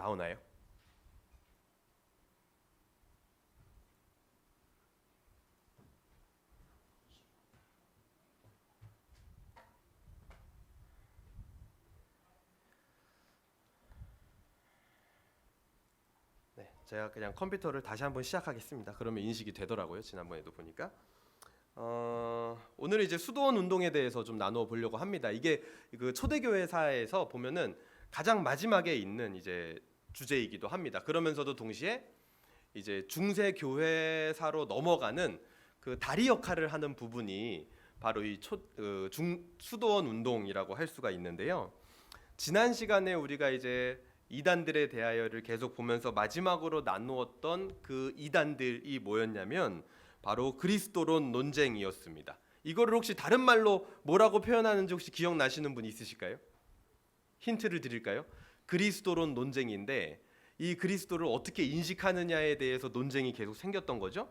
나오나요? 네, 제가 그냥 컴퓨터를 다시 한번 시작하겠습니다. 그러면 인식이 되더라고요. 지난번에도 보니까. 오늘 이제 수도원 운동에 대해서 좀 나누어 보려고 합니다. 이게 그 초대교회사에서 보면은 가장 마지막에 있는 이제 주제이기도 합니다. 그러면서도 동시에 이제 중세 교회사로 넘어가는 그 다리 역할을 하는 부분이 바로 이 수도원 운동이라고 할 수가 있는데요. 지난 시간에 우리가 이제 이단들에 대하여를 계속 보면서 마지막으로 나누었던 그 이단들이 뭐였냐면 바로 그리스도론 논쟁이었습니다. 이거를 혹시 다른 말로 뭐라고 표현하는지 혹시 기억나시는 분 있으실까요? 힌트를 드릴까요? 그리스도론 논쟁인데 이 그리스도를 어떻게 인식하느냐에 대해서 논쟁이 계속 생겼던 거죠.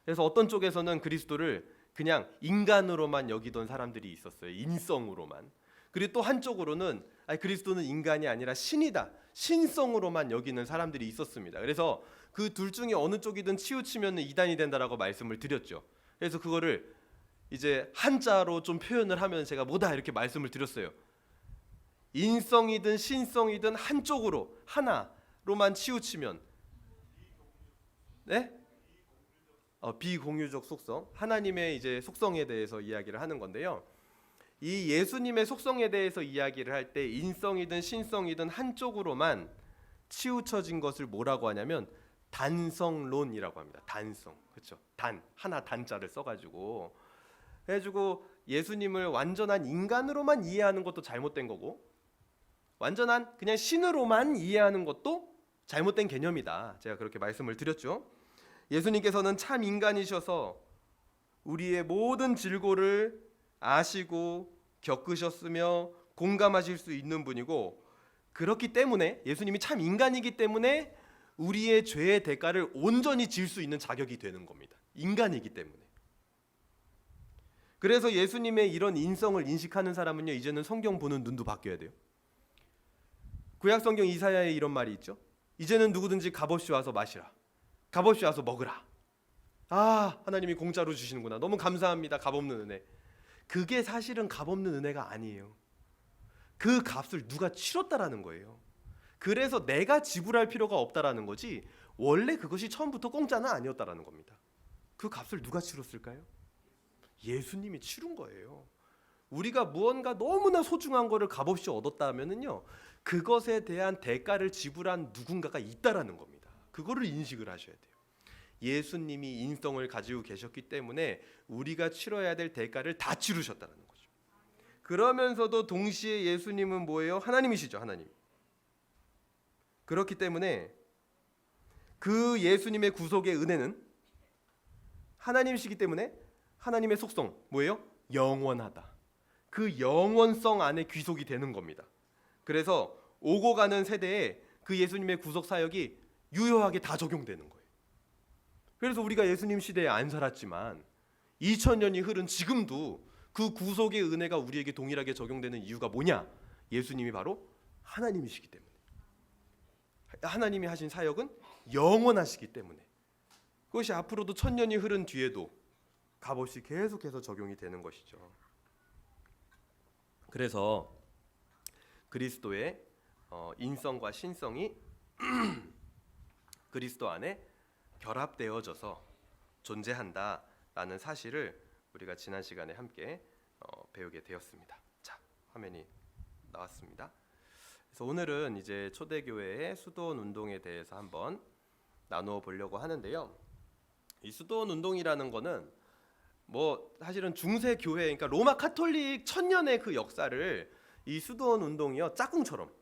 그래서 어떤 쪽에서는 그리스도를 그냥 인간으로만 여기던 사람들이 있었어요. 인성으로만. 그리고 또 한쪽으로는 그리스도는 인간이 아니라 신이다. 신성으로만 여기는 사람들이 있었습니다. 그래서 그 둘 중에 어느 쪽이든 치우치면 이단이 된다라고 말씀을 드렸죠. 그래서 그거를 이제 한자로 좀 표현을 하면 제가 뭐다 이렇게 말씀을 드렸어요. 인성이든 신성이든 한쪽으로 하나로만 치우치면 네? 비공유적 속성, 하나님의 이제 속성에 대해서 이야기를 하는 건데요. 이 예수님의 속성에 대해서 이야기를 할 때 인성이든 신성이든 한쪽으로만 치우쳐진 것을 뭐라고 하냐면 단성론이라고 합니다. 단성, 그렇죠? 하나 단자를 써가지고 해가지고 예수님을 완전한 인간으로만 이해하는 것도 잘못된 거고, 완전한 그냥 신으로만 이해하는 것도 잘못된 개념이다. 제가 그렇게 말씀을 드렸죠. 예수님께서는 참 인간이셔서 우리의 모든 질고를 아시고 겪으셨으며 공감하실 수 있는 분이고, 그렇기 때문에 예수님이 참 인간이기 때문에 우리의 죄의 대가를 온전히 질 수 있는 자격이 되는 겁니다. 인간이기 때문에. 그래서 예수님의 이런 인성을 인식하는 사람은요, 이제는 성경 보는 눈도 바뀌어야 돼요. 구약 성경 이사야에 이런 말이 있죠. 이제는 누구든지 값없이 와서 마시라. 값없이 와서 먹으라. 하나님이 공짜로 주시는구나. 너무 감사합니다. 값없는 은혜. 그게 사실은 값없는 은혜가 아니에요. 그 값을 누가 치렀다라는 거예요. 그래서 내가 지불할 필요가 없다라는 거지, 원래 그것이 처음부터 공짜는 아니었다라는 겁니다. 그 값을 누가 치렀을까요? 예수님이 치른 거예요. 우리가 무언가 너무나 소중한 거를 값없이 얻었다면은요, 그것에 대한 대가를 지불한 누군가가 있다라는 겁니다. 그거를 인식을 하셔야 돼요. 예수님이 인성을 가지고 계셨기 때문에 우리가 치러야 될 대가를 다 치르셨다는 거죠. 그러면서도 동시에 예수님은 뭐예요? 하나님이시죠. 하나님. 그렇기 때문에 그 예수님의 구속의 은혜는 하나님이시기 때문에 하나님의 속성 뭐예요? 영원하다. 그 영원성 안에 귀속이 되는 겁니다. 그래서 오고 가는 세대에 그 예수님의 구속 사역이 유효하게 다 적용되는 거예요. 그래서 우리가 예수님 시대에 안 살았지만 2000년이 흐른 지금도 그 구속의 은혜가 우리에게 동일하게 적용되는 이유가 뭐냐? 예수님이 바로 하나님이시기 때문에. 하나님이 하신 사역은 영원하시기 때문에. 그것이 앞으로도 1000년이 흐른 뒤에도 값없이 계속해서 적용이 되는 것이죠. 그래서 그리스도의 인성과 신성이 그리스도 안에 결합되어져서 존재한다라는 사실을 우리가 지난 시간에 함께 배우게 되었습니다. 자, 화면이 나왔습니다. 그래서 오늘은 이제 초대교회의 수도원 운동에 대해서 한번 나누어 보려고 하는데요. 이 수도원 운동이라는 거는 뭐 사실은 중세 교회, 그러니까 로마 카톨릭 1000년의 그 역사를 이 수도원 운동이요 짝꿍처럼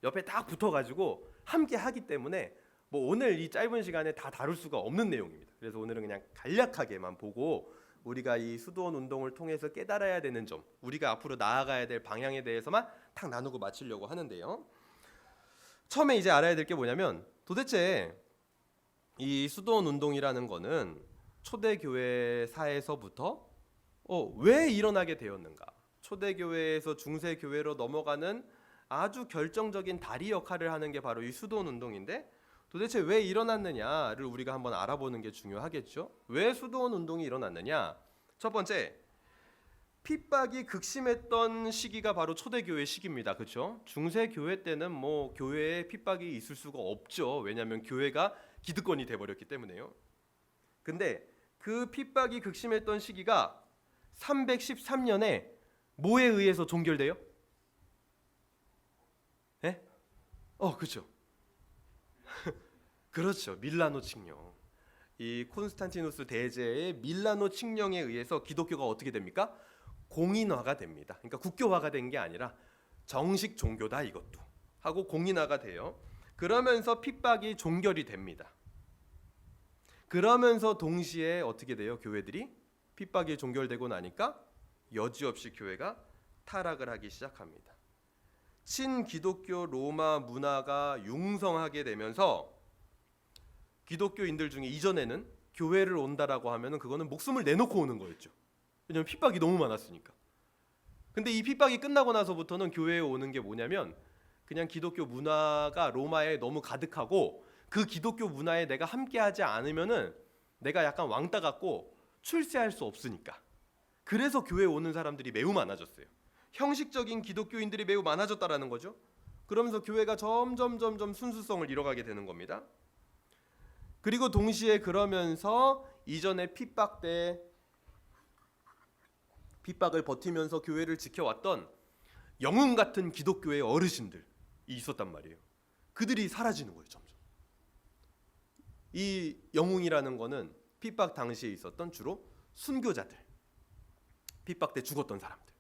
옆에 딱 붙어가지고 함께 하기 때문에 뭐 오늘 이 짧은 시간에 다 다룰 수가 없는 내용입니다. 그래서 오늘은 그냥 간략하게만 보고 우리가 이 수도원 운동을 통해서 깨달아야 되는 점, 우리가 앞으로 나아가야 될 방향에 대해서만 탁 나누고 마치려고 하는데요. 처음에 이제 알아야 될 게 뭐냐면, 도대체 이 수도원 운동이라는 거는 초대교회사에서부터 왜 일어나게 되었는가? 초대교회에서 중세교회로 넘어가는 아주 결정적인 다리 역할을 하는 게 바로 이 수도원 운동인데, 도대체 왜 일어났느냐를 우리가 한번 알아보는 게 중요하겠죠. 왜 수도원 운동이 일어났느냐? 첫 번째, 핍박이 극심했던 시기가 바로 초대교회 시기입니다. 그렇죠? 중세교회 때는 뭐 교회에 핍박이 있을 수가 없죠. 왜냐하면 교회가 기득권이 돼버렸기 때문에요. 근데 그 핍박이 극심했던 시기가 313년에 뭐에 의해서 종결돼요? 예? 그렇죠. 그렇죠. 밀라노 칙령. 이 콘스탄티누스 대제의 밀라노 칙령에 의해서 기독교가 어떻게 됩니까? 공인화가 됩니다. 그러니까 국교화가 된 게 아니라 정식 종교다 이것도 하고 공인화가 돼요. 그러면서 핍박이 종결이 됩니다. 그러면서 동시에 어떻게 돼요? 교회들이 핍박이 종결되고 나니까 여지없이 교회가 타락을 하기 시작합니다. 친기독교 로마 문화가 융성하게 되면서 기독교인들 중에 이전에는 교회를 온다라고 하면은 그거는 목숨을 내놓고 오는 거였죠. 왜냐면 핍박이 너무 많았으니까. 근데 이 핍박이 끝나고 나서부터는 교회에 오는 게 뭐냐면 그냥 기독교 문화가 로마에 너무 가득하고 그 기독교 문화에 내가 함께하지 않으면은 내가 약간 왕따 같고 출세할 수 없으니까. 그래서 교회에 오는 사람들이 매우 많아졌어요. 형식적인 기독교인들이 매우 많아졌다라는 거죠. 그러면서 교회가 점점 순수성을 잃어가게 되는 겁니다. 그리고 동시에 그러면서 이전에 핍박 때 핍박을 버티면서 교회를 지켜왔던 영웅 같은 기독교의 어르신들이 있었단 말이에요. 그들이 사라지는 거예요, 점점. 이 영웅이라는 거는 핍박 당시에 있었던 주로 순교자들, 핍박 때 죽었던 사람들,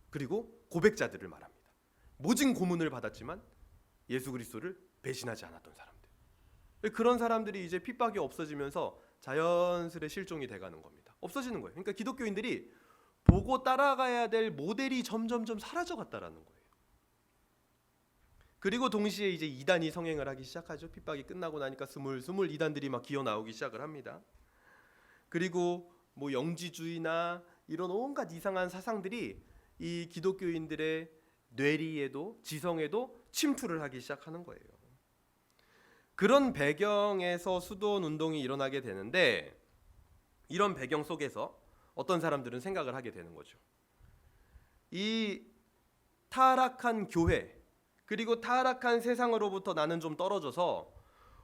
그리고 고백자들을 말합니다. 모진 고문을 받았지만 예수 그리스도를 배신하지 않았던 사람들. 그런 사람들이 이제 핍박이 없어지면서 자연스레 실종이 돼가는 겁니다. 없어지는 거예요. 그러니까 기독교인들이 보고 따라가야 될 모델이 점점 사라져갔다라는 거예요. 그리고 동시에 이제 이단이 성행을 하기 시작하죠. 핍박이 끝나고 나니까 스물스물 이단들이 막 기어 나오기 시작을 합니다. 그리고 뭐 영지주의나 이런 온갖 이상한 사상들이 이 기독교인들의 뇌리에도 지성에도 침투를 하기 시작하는 거예요. 그런 배경에서 수도원 운동이 일어나게 되는데, 이런 배경 속에서 어떤 사람들은 생각을 하게 되는 거죠. 이 타락한 교회 그리고 타락한 세상으로부터 나는 좀 떨어져서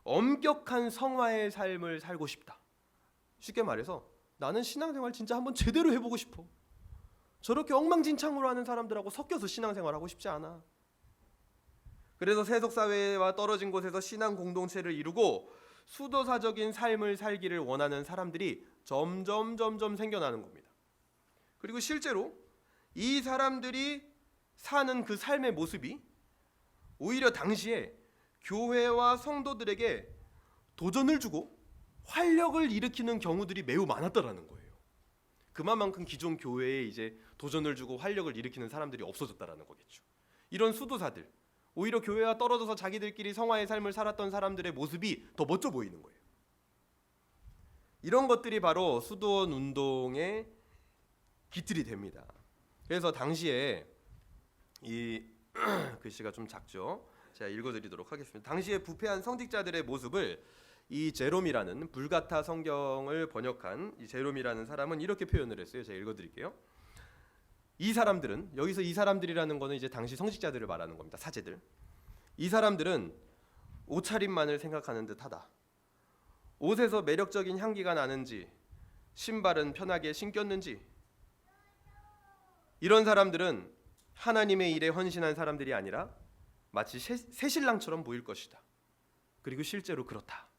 엄격한 성화의 삶을 살고 싶다. 쉽게 말해서 나는 신앙생활 진짜 한번 제대로 해보고 싶어. 저렇게 엉망진창으로 하는 사람들하고 섞여서 신앙생활 하고 싶지 않아. 그래서 세속사회와 떨어진 곳에서 신앙 공동체를 이루고 수도사적인 삶을 살기를 원하는 사람들이 점점 생겨나는 겁니다. 그리고 실제로 이 사람들이 사는 그 삶의 모습이 오히려 당시에 교회와 성도들에게 도전을 주고 활력을 일으키는 경우들이 매우 많았다라는 거예요. 그만큼 기존 교회에 이제 도전을 주고 활력을 일으키는 사람들이 없어졌다라는 거겠죠. 이런 수도사들, 오히려 교회와 떨어져서 자기들끼리 성화의 삶을 살았던 사람들의 모습이 더 멋져 보이는 거예요. 이런 것들이 바로 수도원 운동의 기틀이 됩니다. 그래서 당시에 이 글씨가 좀 작죠. 제가 읽어드리도록 하겠습니다. 당시에 부패한 성직자들의 모습을 이 제롬이라는 불가타 성경을 번역한 이 제롬이라는 사람은 이렇게 표현을 했어요. 제가 읽어드릴게요. 이 사람들은, 여기서 이 사람들이라는 거는 이제 당시 성직자들을 말하는 겁니다. 사제들. 이 사람들은 옷차림만을 생각하는 듯하다. 옷에서 매력적인 향기가 나는지, 신발은 편하게 신겼는지. 이런 사람들은 하나님의 일에 헌신한 사람들이 아니라 마치 새신랑처럼 보일 것이다. 그리고 실제로 그렇다.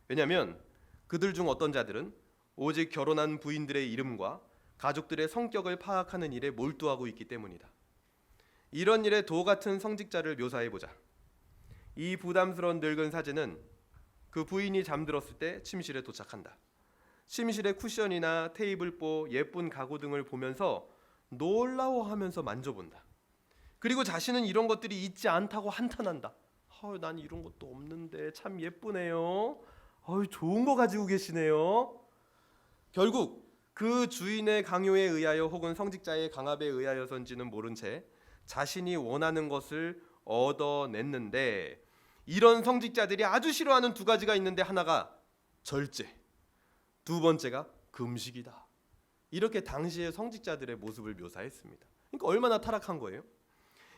왜냐하면 그들 중 어떤 자들은 오직 결혼한 부인들의 이름과 가족들의 성격을 파악하는 일에 몰두하고 있기 때문이다. 이런 일에 도 같은 성직자를 묘사해보자. 이 부담스러운 늙은 사제는 그 부인이 잠들었을 때 침실에 도착한다. 침실의 쿠션이나 테이블보, 예쁜 가구 등을 보면서 놀라워하면서 만져본다. 그리고 자신은 이런 것들이 있지 않다고 한탄한다. 난 이런 것도 없는데 참 예쁘네요. 좋은 거 가지고 계시네요. 결국 그 주인의 강요에 의하여 혹은 성직자의 강압에 의하여서인지는 모른 채 자신이 원하는 것을 얻어냈는데, 이런 성직자들이 아주 싫어하는 두 가지가 있는데, 하나가 절제, 두 번째가 금식이다. 이렇게 당시의 성직자들의 모습을 묘사했습니다. 그러니까 얼마나 타락한 거예요.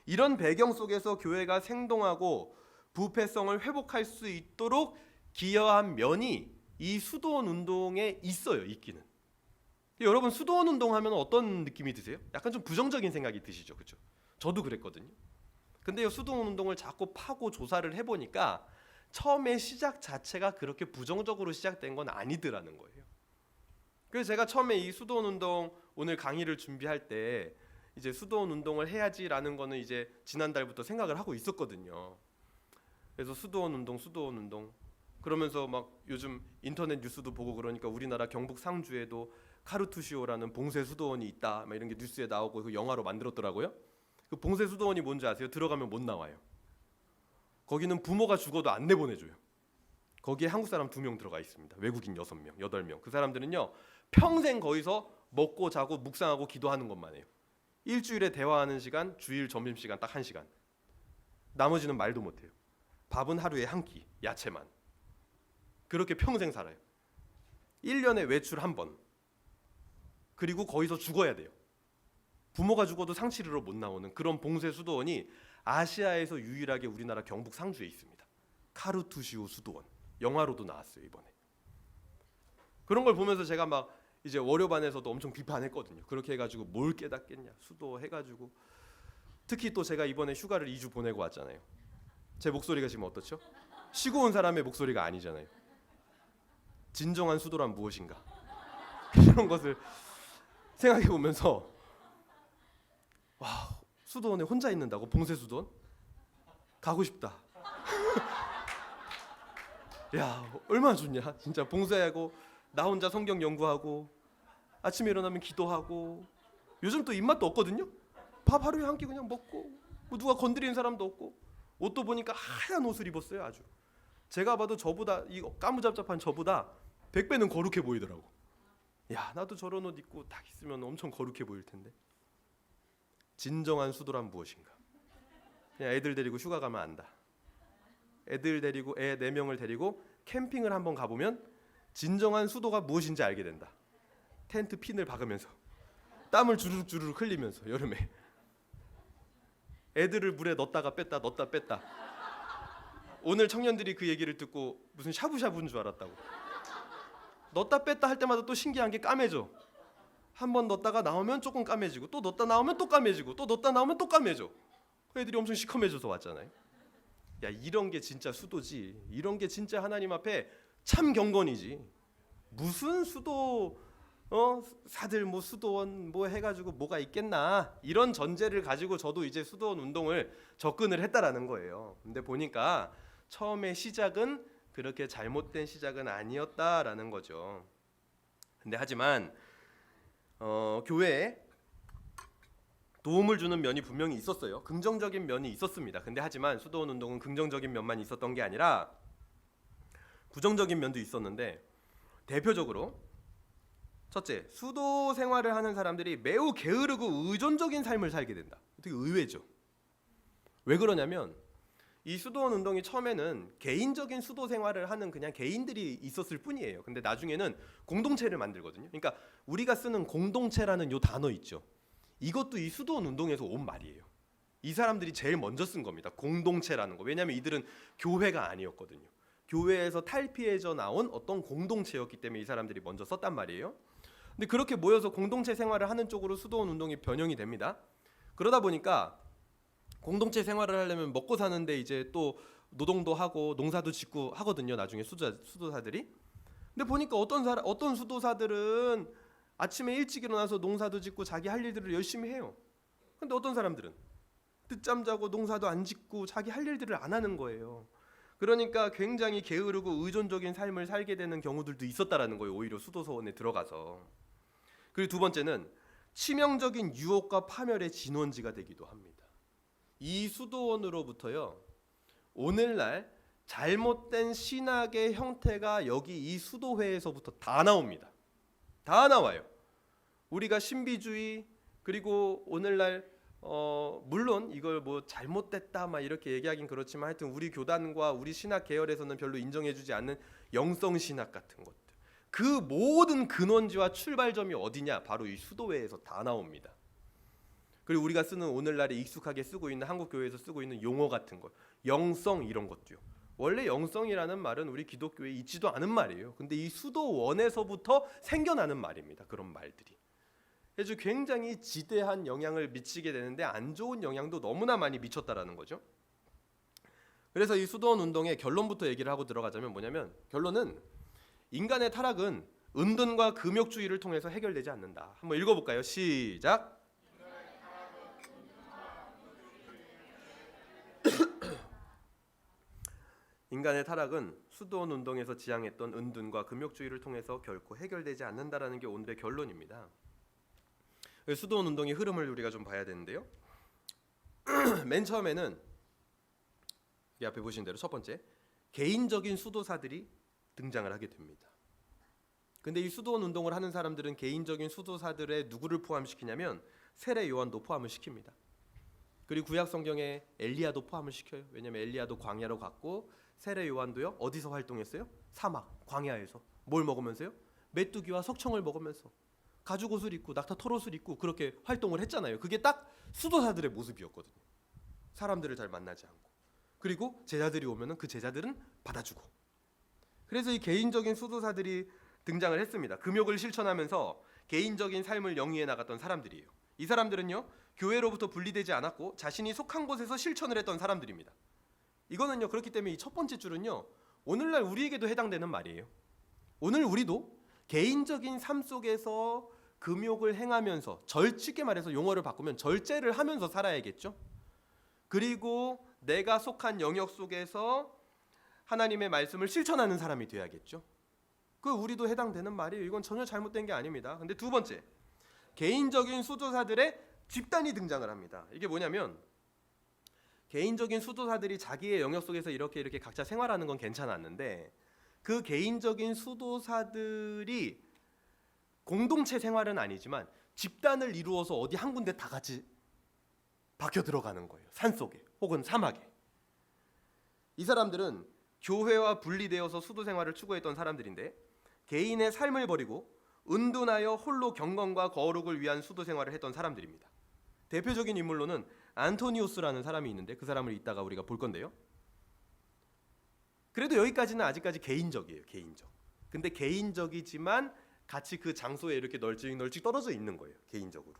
이런 배경 속에서 교회가 생동하고 부패성을 회복할 수 있도록 기여한 면이 이 수도원 운동에 있어요. 있기는. 여러분, 수도원 운동하면 어떤 느낌이 드세요? 약간 좀 부정적인 생각이 드시죠, 그렇죠? 저도 그랬거든요. 근데 수도원 운동을 자꾸 파고 조사를 해보니까 처음에 시작 자체가 그렇게 부정적으로 시작된 건 아니더라는 거예요. 그래서 제가 처음에 이 수도원 운동 오늘 강의를 준비할 때 이제 수도원 운동을 해야지라는 거는 이제 지난달부터 생각을 하고 있었거든요. 그래서 수도원 운동 그러면서 막 요즘 인터넷 뉴스도 보고 그러니까 우리나라 경북 상주에도 카르투시오라는 봉쇄 수도원이 있다, 막 이런 게 뉴스에 나오고 그 영화로 만들었더라고요. 그 봉쇄 수도원이 뭔지 아세요? 들어가면 못 나와요. 거기는 부모가 죽어도 안 내보내줘요. 거기에 한국 사람 2명 들어가 있습니다. 외국인 6명, 8명. 그 사람들은요 평생 거기서 먹고 자고 묵상하고 기도하는 것만 해요. 일주일에 대화하는 시간, 주일 점심시간 딱 1시간. 나머지는 말도 못해요. 밥은 하루에 한 끼, 야채만. 그렇게 평생 살아요. 1년에 외출 1번. 그리고 거기서 죽어야 돼요. 부모가 죽어도 상치르러 못 나오는 그런 봉쇄 수도원이 아시아에서 유일하게 우리나라 경북 상주에 있습니다. 카르투시오 수도원. 영화로도 나왔어요, 이번에. 그런 걸 보면서 제가 막 이제 월요반에서도 엄청 비판했거든요. 그렇게 해가지고 뭘 깨닫겠냐, 수도 해가지고. 특히 또 제가 이번에 휴가를 2주 보내고 왔잖아요. 제 목소리가 지금 어떻죠? 쉬고 온 사람의 목소리가 아니잖아요. 진정한 수도란 무엇인가, 이런 것을 생각해 보면서 와, 수도원에 혼자 있는다고? 봉쇄 수도원? 가고 싶다. 야, 얼마나 좋냐. 진짜 봉쇄하고 나 혼자 성경 연구하고 아침에 일어나면 기도하고. 요즘 또 입맛도 없거든요. 밥 하루에 한 끼 그냥 먹고, 뭐 누가 건드리는 사람도 없고. 옷도 보니까 하얀 옷을 입었어요. 아주 제가 봐도 저보다, 이 까무잡잡한 저보다 100배는 거룩해 보이더라고. 야, 나도 저런 옷 입고 딱 있으면 엄청 거룩해 보일 텐데. 진정한 수도란 무엇인가. 그냥 애들 데리고 휴가 가면 안다. 애들 데리고 애 4명을 데리고 캠핑을 한번 가보면 진정한 수도가 무엇인지 알게 된다. 텐트 핀을 박으면서 땀을 주르륵 흘리면서 여름에 애들을 물에 넣었다가 뺐다 넣었다 뺐다. 오늘 청년들이 그 얘기를 듣고 무슨 샤브샤브인 줄 알았다고. 넣었다 뺐다 할 때마다 또 신기한 게 까매져. 한 번 넣었다가 나오면 조금 까매지고, 또 넣었다 나오면 또 까매지고, 또 넣었다 나오면 또 까매져. 애들이 엄청 시커매져서 왔잖아요. 야, 이런 게 진짜 수도지. 이런 게 진짜 하나님 앞에 참 경건이지. 무슨 수도 사들 뭐 수도원 뭐 해가지고 뭐가 있겠나, 이런 전제를 가지고 저도 이제 수도원 운동을 접근을 했다라는 거예요. 근데 보니까 처음에 시작은 그렇게 잘못된 시작은 아니었다라는 거죠. 근데 하지만 교회에 도움을 주는 면이 분명히 있었어요. 긍정적인 면이 있었습니다. 근데 하지만 수도원 운동은 긍정적인 면만 있었던 게 아니라 부정적인 면도 있었는데, 대표적으로 첫째, 수도 생활을 하는 사람들이 매우 게으르고 의존적인 삶을 살게 된다. 되게 의외죠. 왜 그러냐면 이 수도원 운동이 처음에는 개인적인 수도 생활을 하는 그냥 개인들이 있었을 뿐이에요. 근데 나중에는 공동체를 만들거든요. 그러니까 우리가 쓰는 공동체라는 요 단어 있죠. 이것도 이 수도원 운동에서 온 말이에요. 이 사람들이 제일 먼저 쓴 겁니다. 공동체라는 거. 왜냐하면 이들은 교회가 아니었거든요. 교회에서 탈피해져 나온 어떤 공동체였기 때문에 이 사람들이 먼저 썼단 말이에요. 근데 그렇게 모여서 공동체 생활을 하는 쪽으로 수도원 운동이 변형이 됩니다. 그러다 보니까 공동체 생활을 하려면 먹고 사는데 이제 또 노동도 하고 농사도 짓고 하거든요. 나중에 수도사들이. 근데 보니까 어떤 수도사들은 아침에 일찍 일어나서 농사도 짓고 자기 할 일들을 열심히 해요. 근데 어떤 사람들은 늦잠 자고 농사도 안 짓고 자기 할 일들을 안 하는 거예요. 그러니까 굉장히 게으르고 의존적인 삶을 살게 되는 경우들도 있었다라는 거예요. 오히려 수도서원에 들어가서. 그리고 두 번째는 치명적인 유혹과 파멸의 진원지가 되기도 합니다. 이 수도원으로부터요, 오늘날 잘못된 신학의 형태가 여기 이 수도회에서부터 다 나옵니다. 다 나와요. 우리가 신비주의, 그리고 오늘날 물론 이걸 뭐 잘못됐다 막 이렇게 얘기하긴 그렇지만 하여튼 우리 교단과 우리 신학 계열에서는 별로 인정해주지 않는 영성 신학 같은 것들, 그 모든 근원지와 출발점이 어디냐? 바로 이 수도회에서 다 나옵니다. 그리고 우리가 쓰는 오늘날에 익숙하게 쓰고 있는 한국 교회에서 쓰고 있는 용어 같은 것, 영성 이런 것도요. 원래 영성이라는 말은 우리 기독교에 있지도 않은 말이에요. 근데 이 수도원에서부터 생겨나는 말입니다. 그런 말들이. 그래서 굉장히 지대한 영향을 미치게 되는데 안 좋은 영향도 너무나 많이 미쳤다라는 거죠. 그래서 이 수도원 운동의 결론부터 얘기를 하고 들어가자면 뭐냐면, 결론은 인간의 타락은 은둔과 금욕주의를 통해서 해결되지 않는다. 한번 읽어볼까요? 시작. 인간의 타락은 수도원 운동에서 지향했던 은둔과 금욕주의를 통해서 결코 해결되지 않는다라는 게 오늘의 결론입니다. 수도원 운동의 흐름을 우리가 좀 봐야 되는데요. 맨 처음에는 이 앞에 보신 대로 첫 번째, 개인적인 수도사들이 등장을 하게 됩니다. 근데 이 수도원 운동을 하는 사람들은 개인적인 수도사들의 누구를 포함시키냐면 세례 요한도 포함을 시킵니다. 그리고 구약 성경에 엘리야도 포함을 시켜요. 왜냐하면 엘리야도 광야로 갔고 세례 요한도요 어디서 활동했어요? 사막, 광야에서. 뭘 먹으면서요? 메뚜기와 석청을 먹으면서 가죽옷을 입고 낙타 털옷을 입고 그렇게 활동을 했잖아요. 그게 딱 수도사들의 모습이었거든요. 사람들을 잘 만나지 않고, 그리고 제자들이 오면은 그 제자들은 받아주고. 그래서 이 개인적인 수도사들이 등장을 했습니다. 금욕을 실천하면서 개인적인 삶을 영위해 나갔던 사람들이에요. 이 사람들은요 교회로부터 분리되지 않았고 자신이 속한 곳에서 실천을 했던 사람들입니다. 이거는요, 그렇기 때문에 이 첫 번째 줄은요 오늘날 우리에게도 해당되는 말이에요. 오늘 우리도 개인적인 삶 속에서 금욕을 행하면서, 쉽게 말해서 용어를 바꾸면 절제를 하면서 살아야겠죠. 그리고 내가 속한 영역 속에서 하나님의 말씀을 실천하는 사람이 돼야겠죠. 그 우리도 해당되는 말이에요. 이건 전혀 잘못된 게 아닙니다. 근데 두 번째, 개인적인 수도사들의 집단이 등장을 합니다. 이게 뭐냐면, 개인적인 수도사들이 자기의 영역 속에서 이렇게 각자 생활하는 건 괜찮았는데, 그 개인적인 수도사들이 공동체 생활은 아니지만 집단을 이루어서 어디 한 군데 다 같이 박혀 들어가는 거예요. 산속에 혹은 사막에. 이 사람들은 교회와 분리되어서 수도 생활을 추구했던 사람들인데, 개인의 삶을 버리고 은둔하여 홀로 경건과 거룩을 위한 수도 생활을 했던 사람들입니다. 대표적인 인물로는 안토니우스라는 사람이 있는데 그 사람을 이따가 우리가 볼 건데요. 그래도 여기까지는 아직까지 개인적이에요. 개인적. 근데 개인적이지만 같이 그 장소에 이렇게 널찍 떨어져 있는 거예요. 개인적으로.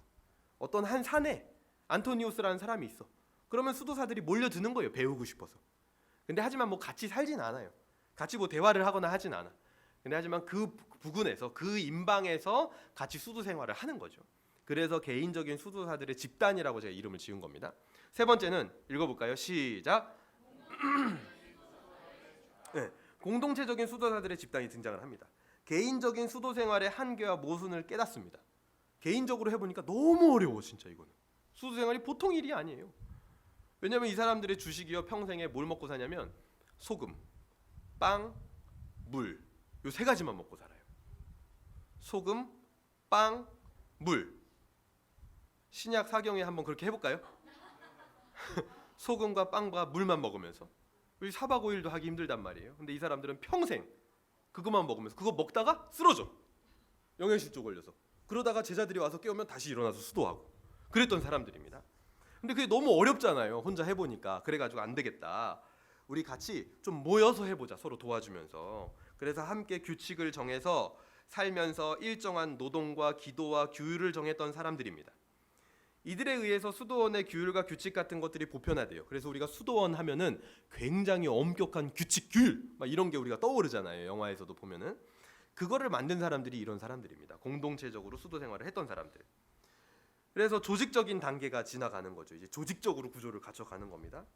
어떤 한 산에 안토니우스라는 사람이 있어. 그러면 수도사들이 몰려드는 거예요. 배우고 싶어서. 근데 하지만 뭐 같이 살진 않아요. 같이 뭐 대화를 하거나 하진 않아. 근데 하지만 그 부근에서, 그 임방에서 같이 수도 생활을 하는 거죠. 그래서 개인적인 수도사들의 집단이라고 제가 이름을 지은 겁니다. 세 번째는 읽어볼까요? 시작. 네, 공동체적인 수도사들의 집단이 등장을 합니다. 개인적인 수도 생활의 한계와 모순을 깨닫습니다. 개인적으로 해보니까 너무 어려워. 진짜 이거는 수도 생활이 보통 일이 아니에요. 왜냐하면 이 사람들의 주식이요 평생에 뭘 먹고 사냐면 소금, 빵, 물, 요 세 가지만 먹고 살아요. 소금, 빵, 물. 신약 사경에 한번 그렇게 해볼까요? 소금과 빵과 물만 먹으면서. 우리 4박 5일도 하기 힘들단 말이에요. 근데 이 사람들은 평생 그것만 먹으면서, 그거 먹다가 쓰러져. 영양실조 걸려서. 그러다가 제자들이 와서 깨우면 다시 일어나서 수도하고. 그랬던 사람들입니다. 근데 그게 너무 어렵잖아요. 혼자 해보니까. 그래가지고 안 되겠다. 우리 같이 좀 모여서 해보자. 서로 도와주면서. 그래서 함께 규칙을 정해서 살면서 일정한 노동과 기도와 규율을 정했던 사람들입니다. 이들에 의해서 수도원의 규율과 규칙 같은 것들이 보편화돼요. 그래서 우리가 수도원 하면은 굉장히 엄격한 규칙, 규율 막 이런 게 우리가 떠오르잖아요. 영화에서도 보면은. 그거를 만든 사람들이 이런 사람들입니다. 공동체적으로 수도 생활을 했던 사람들. 그래서 조직적인 단계가 지나가는 거죠. 이제 조직적으로 구조를 갖춰가는 겁니다.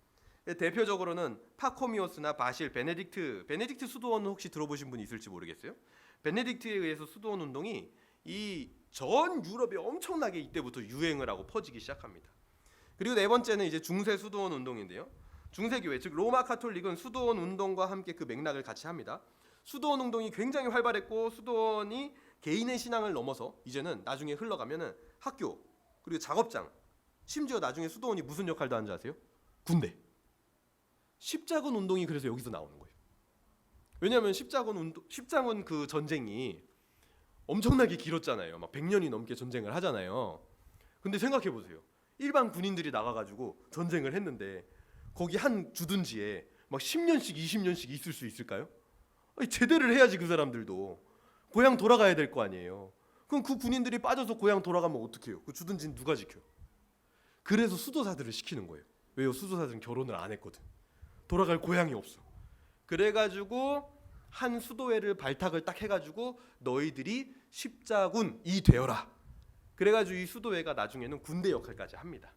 대표적으로는 파코미오스나 바실, 베네딕트 수도원 혹시 들어보신 분이 있을지 모르겠어요. 베네딕트에 의해서 수도원 운동이 이 전 유럽에 엄청나게 이때부터 유행을 하고 퍼지기 시작합니다. 그리고 네 번째는 이제 중세 수도원 운동인데요. 중세교회, 즉 로마 카톨릭은 수도원 운동과 함께 그 맥락을 같이 합니다. 수도원 운동이 굉장히 활발했고, 수도원이 개인의 신앙을 넘어서 이제는 나중에 흘러가면은 학교, 그리고 작업장, 심지어 나중에 수도원이 무슨 역할도 하는지 아세요? 군대. 십자군 운동이 그래서 여기서 나오는 거예요. 왜냐하면 십자군 그 전쟁이 엄청나게 길었잖아요. 막 100년이 넘게 전쟁을 하잖아요. 근데 생각해 보세요. 일반 군인들이 나가가지고 전쟁을 했는데 거기 한 주둔지에 막 10년씩 20년씩 있을 수 있을까요? 아니, 제대를 해야지. 그 사람들도 고향 돌아가야 될 거 아니에요. 그럼 그 군인들이 빠져서 고향 돌아가면 어떡해요? 그 주둔지는 누가 지켜요? 그래서 수도사들을 시키는 거예요. 왜요? 수도사들은 결혼을 안 했거든. 돌아갈 고향이 없어. 그래가지고 한 수도회를 발탁을 딱 해가지고 너희들이 십자군이 되어라. 그래가지고 이 수도회가 나중에는 군대 역할까지 합니다.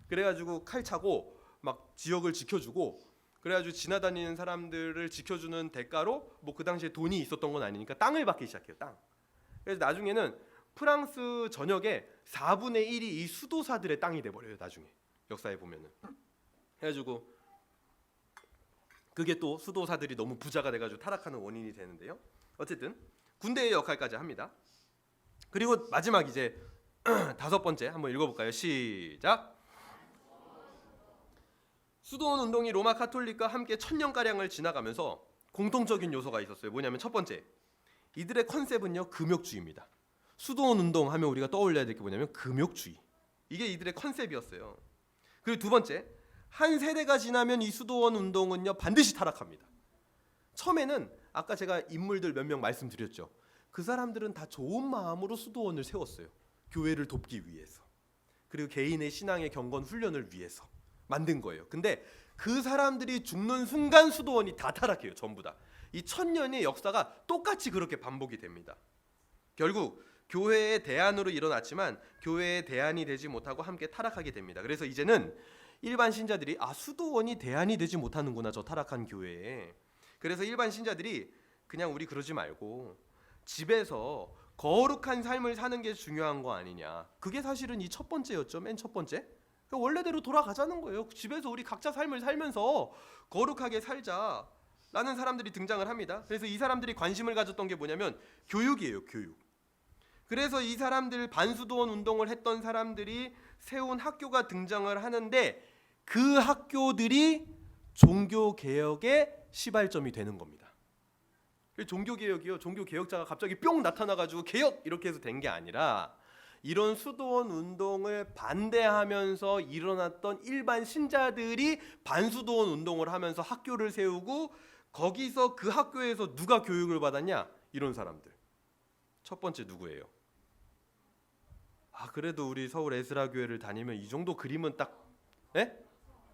그래가지고 칼 차고 막 지역을 지켜주고, 그래가지고 지나다니는 사람들을 지켜주는 대가로 뭐 그 당시에 돈이 있었던 건 아니니까 땅을 받기 시작해요. 땅. 그래서 나중에는 프랑스 전역의 4분의 1이 이 수도사들의 땅이 돼버려요. 나중에 역사에 보면은. 그래가지고 그게 또 수도사들이 너무 부자가 돼가지고 타락하는 원인이 되는데요. 어쨌든 군대의 역할까지 합니다. 그리고 마지막 이제 5번째 한번 읽어볼까요? 시작. 수도원 운동이 로마 카톨릭과 함께 1000년가량을 지나가면서 공통적인 요소가 있었어요. 뭐냐면 첫 번째, 이들의 컨셉은요 금욕주의입니다. 수도원 운동 하면 우리가 떠올려야 될 게 뭐냐면 금욕주의. 이게 이들의 컨셉이었어요. 그리고 두 번째, 한 세대가 지나면 이 수도원 운동은요 반드시 타락합니다. 처음에는 아까 제가 인물들 몇 명 말씀드렸죠. 그 사람들은 다 좋은 마음으로 수도원을 세웠어요. 교회를 돕기 위해서, 그리고 개인의 신앙의 경건 훈련을 위해서 만든 거예요. 근데 그 사람들이 죽는 순간 수도원이 다 타락해요. 전부 다. 이 1000년의 역사가 똑같이 그렇게 반복이 됩니다. 결국 교회의 대안으로 일어났지만 교회의 대안이 되지 못하고 함께 타락하게 됩니다. 그래서 이제는 일반 신자들이 수도원이 대안이 되지 못하는구나, 저 타락한 교회에. 그래서 일반 신자들이 그냥 우리 그러지 말고 집에서 거룩한 삶을 사는 게 중요한 거 아니냐. 그게 사실은 이 첫 번째였죠. 맨 첫 번째. 원래대로 돌아가자는 거예요. 집에서 우리 각자 삶을 살면서 거룩하게 살자라는 사람들이 등장을 합니다. 그래서 이 사람들이 관심을 가졌던 게 뭐냐면 교육이에요. 교육. 그래서 이 사람들, 반수도원 운동을 했던 사람들이 세운 학교가 등장을 하는데 그 학교들이 종교개혁의 시발점이 되는 겁니다. 종교개혁이요, 종교개혁자가 갑자기 뿅 나타나가지고 개혁 이렇게 해서 된 게 아니라 이런 수도원 운동을 반대하면서 일어났던 일반 신자들이 반수도원 운동을 하면서 학교를 세우고, 거기서 그 학교에서 누가 교육을 받았냐? 이런 사람들. 첫 번째 누구예요? 그래도 우리 서울 에스라 교회를 다니면 이 정도 그림은 딱,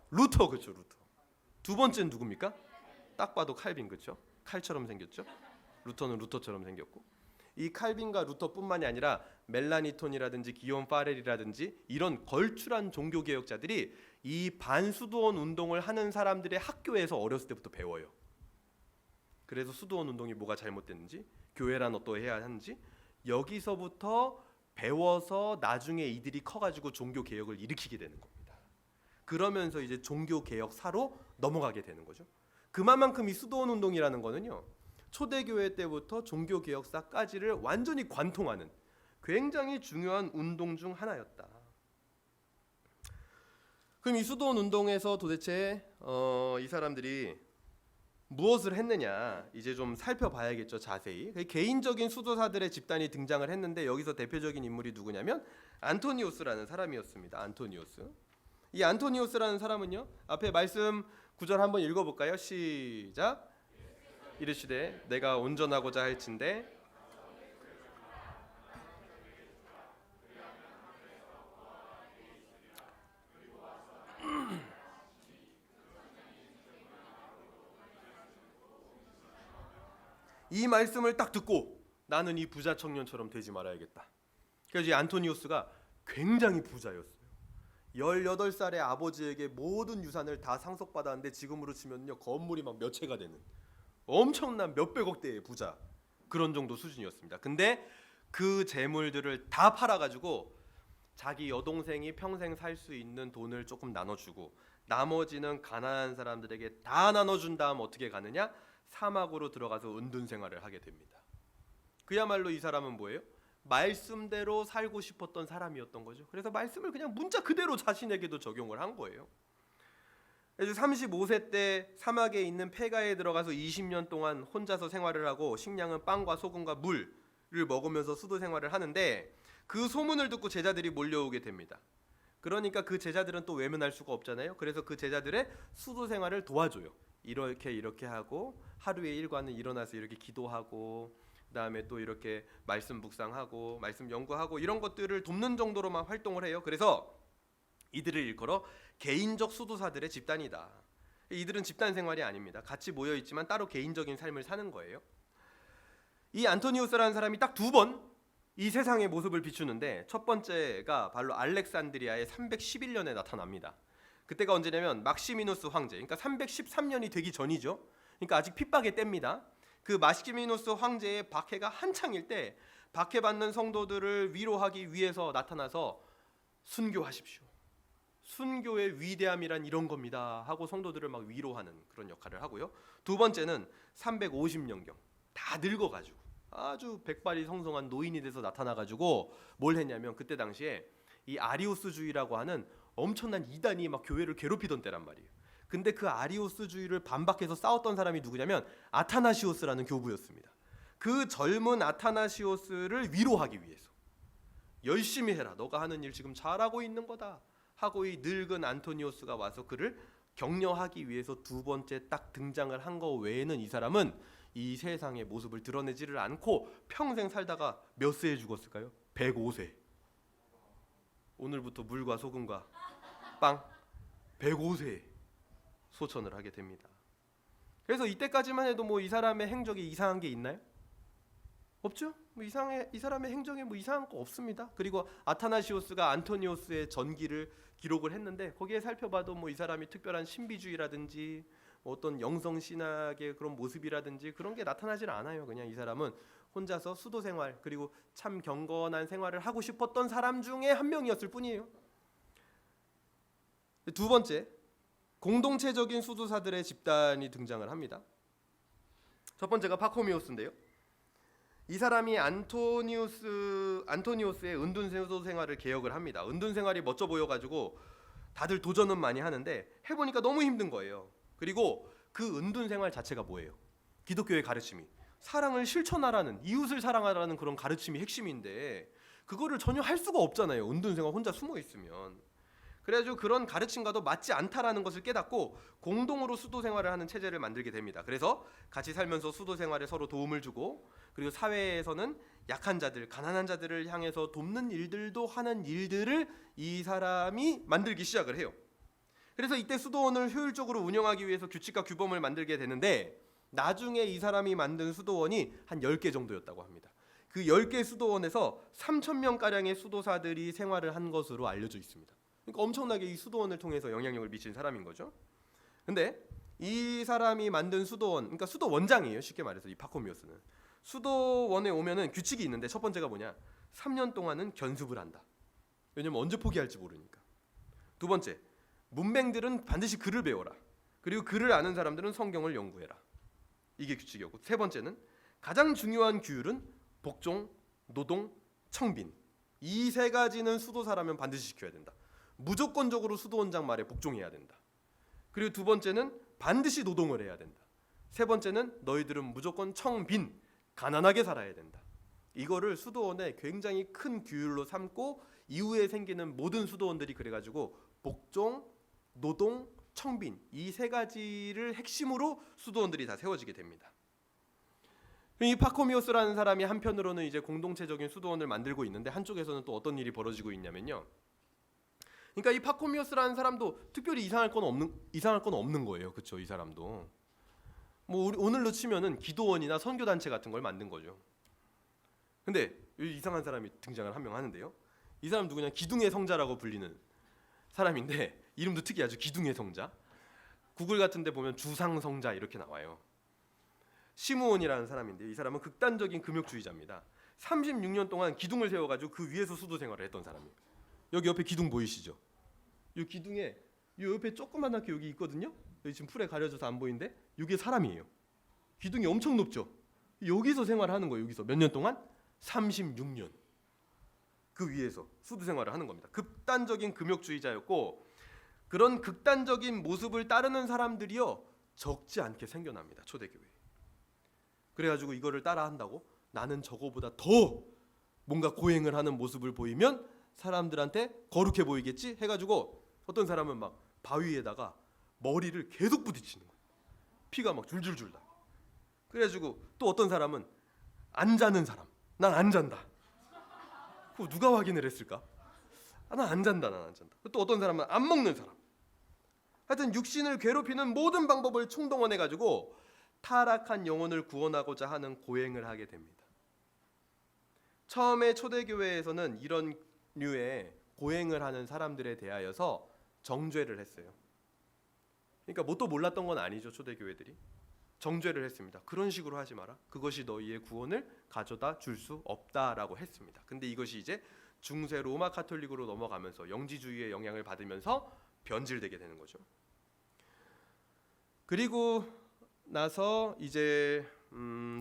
루터. 그렇죠, 루터. 두 번째는 누굽니까? 딱 봐도 칼빈. 그렇죠? 칼처럼 생겼죠. 루터는 루터처럼 생겼고, 이 칼빈과 루터뿐만이 아니라 멜라니톤이라든지 기욤 파렐이라든지 이런 걸출한 종교개혁자들이 이 반수도원 운동을 하는 사람들의 학교에서 어렸을 때부터 배워요. 그래서 수도원 운동이 뭐가 잘못됐는지, 교회란 어떠해야 하는지 여기서부터 배워서 나중에 이들이 커가지고 종교개혁을 일으키게 되는 겁니다. 그러면서 이제 종교개혁사로 넘어가게 되는 거죠. 그만큼 이 수도원 운동이라는 거는요, 초대교회 때부터 종교개혁사까지를 완전히 관통하는 굉장히 중요한 운동 중 하나였다. 그럼 이 수도원 운동에서 도대체 이 사람들이 무엇을 했느냐, 이제 좀 살펴봐야겠죠. 자세히. 개인적인 수도사들의 집단이 등장을 했는데 여기서 대표적인 인물이 누구냐면 안토니우스라는 사람이었습니다. 안토니우스. 이 안토니우스라는 사람은요, 앞에 말씀 구절 한번 읽어볼까요? 시작. 이르시되 내가 온전하고자 할진대 이 말씀을 딱 듣고 나는 이 부자 청년처럼 되지 말아야겠다. 그래서 이 안토니우스가 굉장히 부자였어요. 18살의 아버지에게 모든 유산을 다 상속받았는데 지금으로 치면요 건물이 막 몇 채가 되는 엄청난 몇백억대의 부자, 그런 정도 수준이었습니다. 근데 그 재물들을 다 팔아가지고 자기 여동생이 평생 살 수 있는 돈을 조금 나눠주고 나머지는 가난한 사람들에게 다 나눠준 다음 어떻게 가느냐? 사막으로 들어가서 은둔 생활을 하게 됩니다. 그야말로 이 사람은 뭐예요? 말씀대로 살고 싶었던 사람이었던 거죠. 그래서 말씀을 그냥 문자 그대로 자신에게도 적용을 한 거예요. 그래서 35세 때 사막에 있는 폐가에 들어가서 20년 동안 혼자서 생활을 하고 식량은 빵과 소금과 물을 먹으면서 수도 생활을 하는데 그 소문을 듣고 제자들이 몰려오게 됩니다. 그러니까 그 제자들은 또 외면할 수가 없잖아요. 그래서 그 제자들의 수도 생활을 도와줘요. 이렇게 하고 하루의 일과는 일어나서 이렇게 기도하고 그다음에 또 이렇게 말씀 묵상하고 말씀 연구하고 이런 것들을 돕는 정도로만 활동을 해요. 그래서 이들을 일컬어 개인적 수도사들의 집단이다. 이들은 집단 생활이 아닙니다. 같이 모여 있지만 따로 개인적인 삶을 사는 거예요. 이 안토니우스라는 사람이 딱 두 번 이 세상의 모습을 비추는데 첫 번째가 바로 알렉산드리아의 311년에 나타납니다. 그때가 언제냐면 막시미누스 황제, 그러니까 313년이 되기 전이죠. 그러니까 아직 핍박의 때입니다. 그 막시미누스 황제의 박해가 한창일 때 박해받는 성도들을 위로하기 위해서 나타나서 순교하십시오. 순교의 위대함이란 이런 겁니다 하고 성도들을 막 위로하는 그런 역할을 하고요. 두 번째는 350년경 다 늙어가지고 아주 백발이 성성한 노인이 돼서 나타나가지고 뭘 했냐면 그때 당시에 이 아리우스주의라고 하는 엄청난 이단이 막 교회를 괴롭히던 때란 말이에요. 근데 그 아리우스주의를 반박해서 싸웠던 사람이 누구냐면 아타나시오스라는 교부였습니다. 그 젊은 아타나시오스를 위로하기 위해서 열심히 해라, 너가 하는 일 지금 잘하고 있는 거다 하고 이 늙은 안토니오스가 와서 그를 격려하기 위해서 두 번째 딱 등장을 한 거 외에는 이 사람은 이 세상의 모습을 드러내지를 않고 평생 살다가 몇 세에 죽었을까요? 105세. 오늘부터 물과 소금과 빵 105세에 소천을 하게 됩니다. 그래서 이때까지만 해도 뭐 이 사람의 행적에 이상한 게 있나요? 없죠? 뭐 이 사람의 행적에 뭐 이상한 거 없습니다. 그리고 아타나시오스가 안토니오스의 전기를 기록을 했는데 거기에 살펴봐도 뭐 이 사람이 특별한 신비주의라든지 어떤 영성 신학의 그런 모습이라든지 그런 게 나타나질 않아요. 그냥 이 사람은 혼자서 수도 생활 그리고 참 경건한 생활을 하고 싶었던 사람 중에 한 명이었을 뿐이에요. 두 번째, 공동체적인 수도사들의 집단이 등장을 합니다. 첫 번째가 파코미오스인데요. 이 사람이 안토니오스의 은둔수도 생활을 개혁을 합니다. 은둔 생활이 멋져 보여가지고 다들 도전은 많이 하는데 해보니까 너무 힘든 거예요. 그리고 그 은둔 생활 자체가 뭐예요? 기독교의 가르침이 사랑을 실천하라는, 이웃을 사랑하라는 그런 가르침이 핵심인데 그거를 전혀 할 수가 없잖아요. 은둔 생활 혼자 숨어 있으면. 그래가지고 그런 가르침과도 맞지 않다라는 것을 깨닫고 공동으로 수도 생활을 하는 체제를 만들게 됩니다. 그래서 같이 살면서 수도 생활에 서로 도움을 주고 그리고 사회에서는 약한 자들, 가난한 자들을 향해서 돕는 일들도 하는 일들을 이 사람이 만들기 시작을 해요. 그래서 이때 수도원을 효율적으로 운영하기 위해서 규칙과 규범을 만들게 되는데 나중에 이 사람이 만든 수도원이 한 10개 정도였다고 합니다. 그 10개 수도원에서 3,000명가량의 수도사들이 생활을 한 것으로 알려져 있습니다. 그러니까 엄청나게 이 수도원을 통해서 영향력을 미친 사람인 거죠. 근데 이 사람이 만든 수도원, 그러니까 수도원장이에요. 쉽게 말해서 이 파코미오스는. 수도원에 오면은 규칙이 있는데 첫 번째가 뭐냐? 3년 동안은 견습을 한다. 왜냐면 언제 포기할지 모르니까. 두 번째, 문맹들은 반드시 글을 배워라. 그리고 글을 아는 사람들은 성경을 연구해라. 이게 규칙이었고, 세 번째는 가장 중요한 규율은 복종, 노동, 청빈. 이 세 가지는 수도사라면 반드시 지켜야 된다. 무조건적으로 수도원장 말에 복종해야 된다. 그리고 두 번째는 반드시 노동을 해야 된다. 세 번째는 너희들은 무조건 청빈, 가난하게 살아야 된다. 이거를 수도원의 굉장히 큰 규율로 삼고 이후에 생기는 모든 수도원들이 그래가지고 복종, 노동, 청빈 이 세 가지를 핵심으로 수도원들이 다 세워지게 됩니다. 이 파코미오스라는 사람이 한편으로는 이제 공동체적인 수도원을 만들고 있는데 한쪽에서는 또 어떤 일이 벌어지고 있냐면요. 그러니까 이 파코미오스라는 사람도 특별히 이상할 건 없는 거예요. 그렇죠? 이 사람도 뭐 오늘로 치면은 기도원이나 선교단체 같은 걸 만든 거죠. 근데 이상한 사람이 등장을 한 명 하는데요. 이 사람 누구냐? 기둥의 성자라고 불리는 사람인데 이름도 특이하죠. 기둥의 성자. 구글 같은 데 보면 주상성자 이렇게 나와요. 시므온이라는 사람인데 이 사람은 극단적인 금욕주의자입니다. 36년 동안 기둥을 세워가지고 그 위에서 수도 생활을 했던 사람이에요. 여기 옆에 기둥 보이시죠? 이 기둥에 이 옆에 조그만하게 여기 있거든요. 여기 지금 풀에 가려져서 안 보이는데 이게 사람이에요. 기둥이 엄청 높죠. 여기서 생활하는 거예요. 여기서 몇 년 동안? 36년. 그 위에서 수도 생활을 하는 겁니다. 극단적인 금욕주의자였고 그런 극단적인 모습을 따르는 사람들이요 적지 않게 생겨납니다. 초대교회에. 그래가지고 이거를 따라한다고 나는 저거보다 더 뭔가 고행을 하는 모습을 보이면 사람들한테 거룩해 보이겠지 해가지고 어떤 사람은 막 바위에다가 머리를 계속 부딪히는 거예요. 피가 막 줄줄줄 나. 그래가지고 또 어떤 사람은 안 자는 사람, 난 안 잔다. 그거 누가 확인을 했을까? 난 안 잔다, 난 안 잔다. 또 어떤 사람은 안 먹는 사람. 하여튼 육신을 괴롭히는 모든 방법을 총동원해가지고 타락한 영혼을 구원하고자 하는 고행을 하게 됩니다. 처음에 초대교회에서는 이런 류의 고행을 하는 사람들에 대하여서 정죄를 했어요. 그러니까 뭣도 몰랐던 건 아니죠. 초대교회들이 정죄를 했습니다. 그런 식으로 하지 마라. 그것이 너희의 구원을 가져다 줄 수 없다라고 했습니다. 근데 이것이 이제 중세 로마 카톨릭으로 넘어가면서 영지주의의 영향을 받으면서 변질되게 되는 거죠. 그리고 나서 이제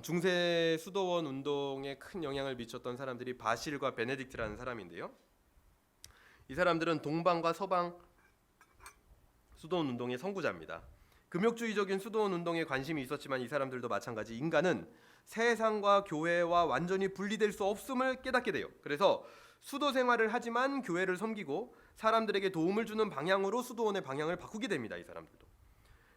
중세 수도원 운동에 큰 영향을 미쳤던 사람들이 바실과 베네딕트라는 사람인데요. 이 사람들은 동방과 서방 수도원 운동의 선구자입니다. 금욕주의적인 수도원 운동에 관심이 있었지만 이 사람들도 마찬가지 인간은 세상과 교회와 완전히 분리될 수 없음을 깨닫게 돼요. 그래서 수도 생활을 하지만 교회를 섬기고 사람들에게 도움을 주는 방향으로 수도원의 방향을 바꾸게 됩니다. 이 사람들도.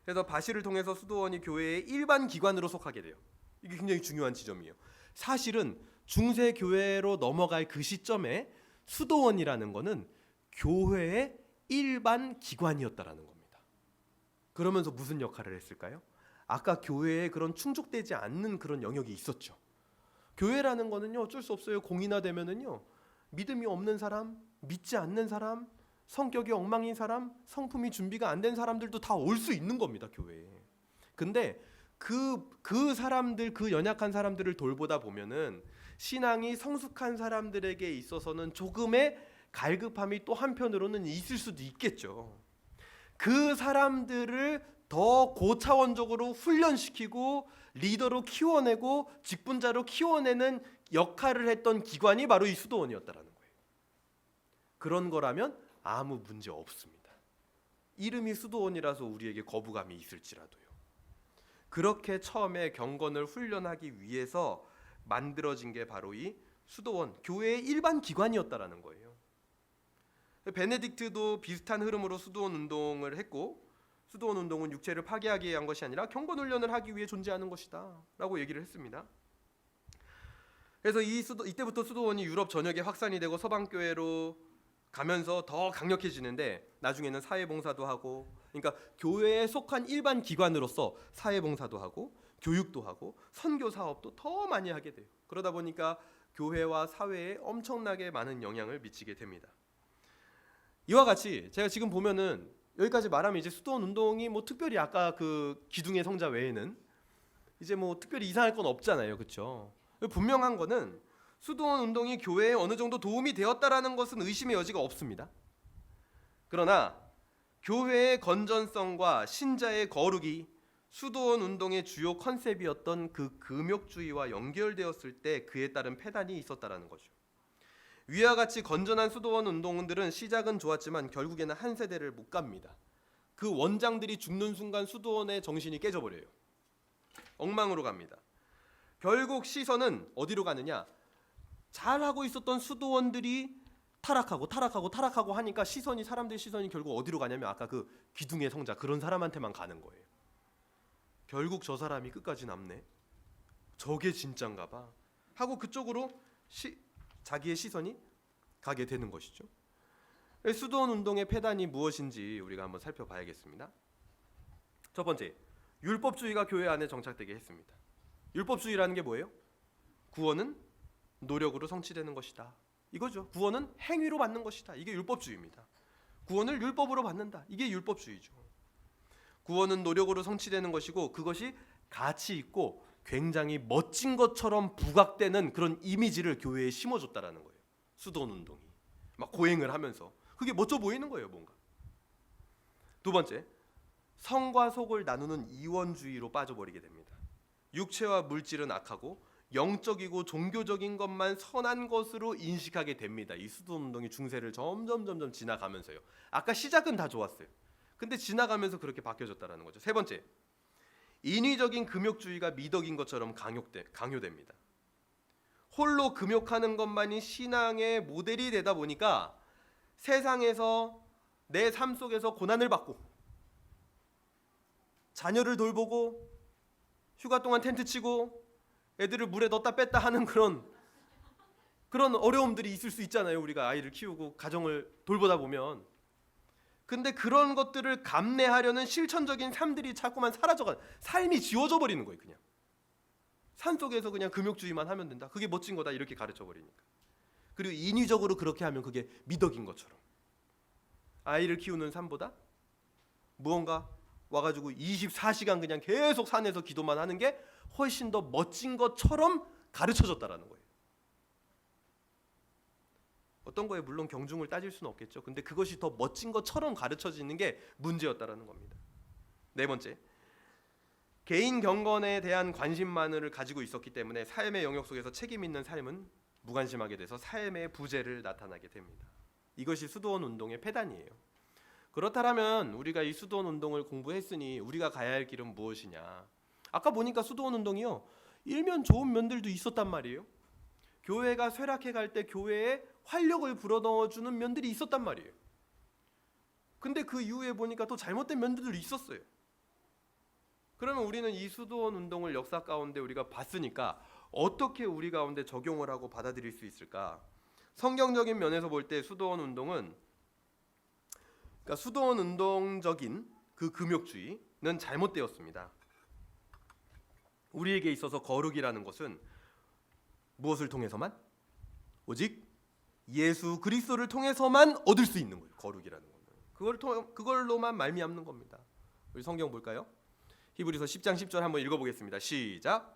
그래서 바실을 통해서 수도원이 교회의 일반 기관으로 속하게 돼요. 이게 굉장히 중요한 지점이에요. 사실은 중세 교회로 넘어갈 그 시점에 수도원이라는 거는 교회의 일반 기관이었다라는 겁니다. 그러면서 무슨 역할을 했을까요? 아까 교회에 그런 충족되지 않는 그런 영역이 있었죠. 교회라는 거는요 어쩔 수 없어요. 공인화되면은요 믿음이 없는 사람, 믿지 않는 사람, 성격이 엉망인 사람, 성품이 준비가 안 된 사람들도 다 올 수 있는 겁니다. 교회에. 근데 그 사람들, 그 연약한 사람들을 돌보다 보면은 신앙이 성숙한 사람들에게 있어서는 조금의 갈급함이 또 한편으로는 있을 수도 있겠죠. 그 사람들을 더 고차원적으로 훈련시키고 리더로 키워내고 직분자로 키워내는 역할을 했던 기관이 바로 이 수도원이었다라는 거예요. 그런 거라면 아무 문제 없습니다. 이름이 수도원이라서 우리에게 거부감이 있을지라도요. 그렇게 처음에 경건을 훈련하기 위해서 만들어진 게 바로 이 수도원, 교회의 일반 기관이었다라는 거예요. 베네딕트도 비슷한 흐름으로 수도원 운동을 했고 수도원 운동은 육체를 파괴하기 위한 것이 아니라 경건 훈련을 하기 위해 존재하는 것이다 라고 얘기를 했습니다. 그래서 이때부터 수도원이 유럽 전역에 확산이 되고 서방교회로 가면서 더 강력해지는데 나중에는 사회봉사도 하고 그러니까 교회에 속한 일반 기관으로서 사회봉사도 하고 교육도 하고 선교 사업도 더 많이 하게 돼요. 그러다 보니까 교회와 사회에 엄청나게 많은 영향을 미치게 됩니다. 이와 같이 제가 지금 보면은 여기까지 말하면 이제 수도원 운동이 뭐 특별히 아까 그 기둥의 성자 외에는 이제 뭐 특별히 이상할 건 없잖아요. 그렇죠? 분명한 거는 수도원 운동이 교회에 어느 정도 도움이 되었다라는 것은 의심의 여지가 없습니다. 그러나 교회의 건전성과 신자의 거룩이 수도원 운동의 주요 컨셉이었던 그 금욕주의와 연결되었을 때 그에 따른 폐단이 있었다라는 거죠. 위와 같이 건전한 수도원 운동들은 시작은 좋았지만 결국에는 한 세대를 못 갑니다. 그 원장들이 죽는 순간 수도원의 정신이 깨져버려요. 엉망으로 갑니다. 결국 시선은 어디로 가느냐? 잘하고 있었던 수도원들이 타락하고 하니까 사람들의 시선이 결국 어디로 가냐면 아까 그 기둥의 성자 그런 사람한테만 가는 거예요. 결국 저 사람이 끝까지 남네. 저게 진짠가 봐. 하고 그쪽으로 자기의 시선이 가게 되는 것이죠. 수도원 운동의 폐단이 무엇인지 우리가 한번 살펴봐야겠습니다. 첫 번째, 율법주의가 교회 안에 정착되게 했습니다. 율법주의라는 게 뭐예요? 구원은 노력으로 성취되는 것이다. 이거죠. 구원은 행위로 받는 것이다. 이게 율법주의입니다. 구원을 율법으로 받는다. 이게 율법주의죠. 구원은 노력으로 성취되는 것이고 그것이 가치 있고 굉장히 멋진 것처럼 부각되는 그런 이미지를 교회에 심어줬다라는 거예요. 수도원 운동이 막 고행을 하면서 그게 멋져 보이는 거예요. 뭔가. 두 번째, 성과 속을 나누는 이원주의로 빠져버리게 됩니다. 육체와 물질은 악하고 영적이고 종교적인 것만 선한 것으로 인식하게 됩니다. 이 수도원운동이 중세를 점점 지나가면서요. 아까 시작은 다 좋았어요. 근데 지나가면서 그렇게 바뀌어졌다는 거죠. 세 번째, 인위적인 금욕주의가 미덕인 것처럼 강요됩니다. 홀로 금욕하는 것만이 신앙의 모델이 되다 보니까 세상에서 내 삶 속에서 고난을 받고 자녀를 돌보고 휴가 동안 텐트 치고 애들을 물에 넣었다 뺐다 하는 그런 어려움들이 있을 수 있잖아요. 우리가 아이를 키우고 가정을 돌보다 보면. 근데 그런 것들을 감내하려는 실천적인 삶들이 자꾸만 사라져가, 삶이 지워져 버리는 거예요. 그냥 산속에서 그냥 금욕주의만 하면 된다, 그게 멋진 거다, 이렇게 가르쳐 버리니까. 그리고 인위적으로 그렇게 하면 그게 미덕인 것처럼, 아이를 키우는 삶보다 무언가 와가지고 24시간 그냥 계속 산에서 기도만 하는 게 훨씬 더 멋진 것처럼 가르쳐졌다라는 거예요. 어떤 거에 물론 경중을 따질 수는 없겠죠. 근데 그것이 더 멋진 것처럼 가르쳐지는 게 문제였다라는 겁니다. 네 번째, 개인 경건에 대한 관심만을 가지고 있었기 때문에 삶의 영역 속에서 책임 있는 삶은 무관심하게 돼서 삶의 부재를 나타나게 됩니다. 이것이 수도원 운동의 폐단이에요. 그렇다면 우리가 이 수도원 운동을 공부했으니 우리가 가야 할 길은 무엇이냐? 아까 보니까 수도원 운동이요, 일면 좋은 면들도 있었단 말이에요. 교회가 쇠락해 갈 때 교회에 활력을 불어넣어주는 면들이 있었단 말이에요. 근데 그 이후에 보니까 또 잘못된 면들도 있었어요. 그러면 우리는 이 수도원 운동을 역사 가운데 우리가 봤으니까 어떻게 우리 가운데 적용을 하고 받아들일 수 있을까? 성경적인 면에서 볼 때 수도원 운동은, 그러니까 수도원 운동적인 그 금욕주의는 잘못되었습니다. 우리에게 있어서 거룩이라는 것은 무엇을 통해서만? 오직 예수 그리스도를 통해서만 얻을 수 있는 거예요. 거룩이라는 거는 그걸로만 말미암는 겁니다. 우리 성경 볼까요? 히브리서 10장 10절 한번 읽어보겠습니다. 시작.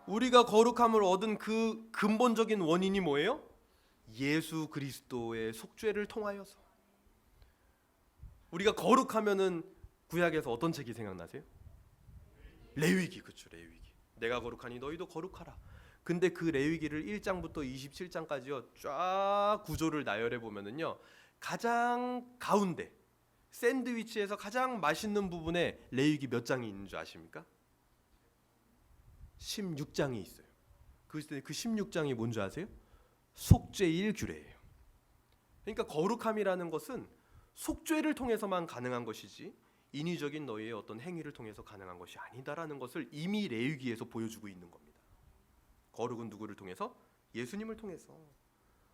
우리가 거룩함을 얻은 그 근본적인 원인이 뭐예요? 예수 그리스도의 속죄를 통하여서. 우리가 거룩하면은 구약에서 어떤 책이 생각나세요? 레위기. 그렇죠, 레위기. 내가 거룩하니 너희도 거룩하라. 근데 그 레위기를 1장부터 27장까지요 쫙 구조를 나열해 보면은요, 가장 가운데 샌드위치에서 가장 맛있는 부분에 레위기 몇 장이 있는 줄 아십니까? 16장이 있어요. 그 16장이 뭔지 아세요? 속죄일 규례예요. 그러니까 거룩함이라는 것은 속죄를 통해서만 가능한 것이지 인위적인 너희의 어떤 행위를 통해서 가능한 것이 아니다라는 것을 이미 레위기에서 보여주고 있는 겁니다. 거룩은 누구를 통해서? 예수님을 통해서.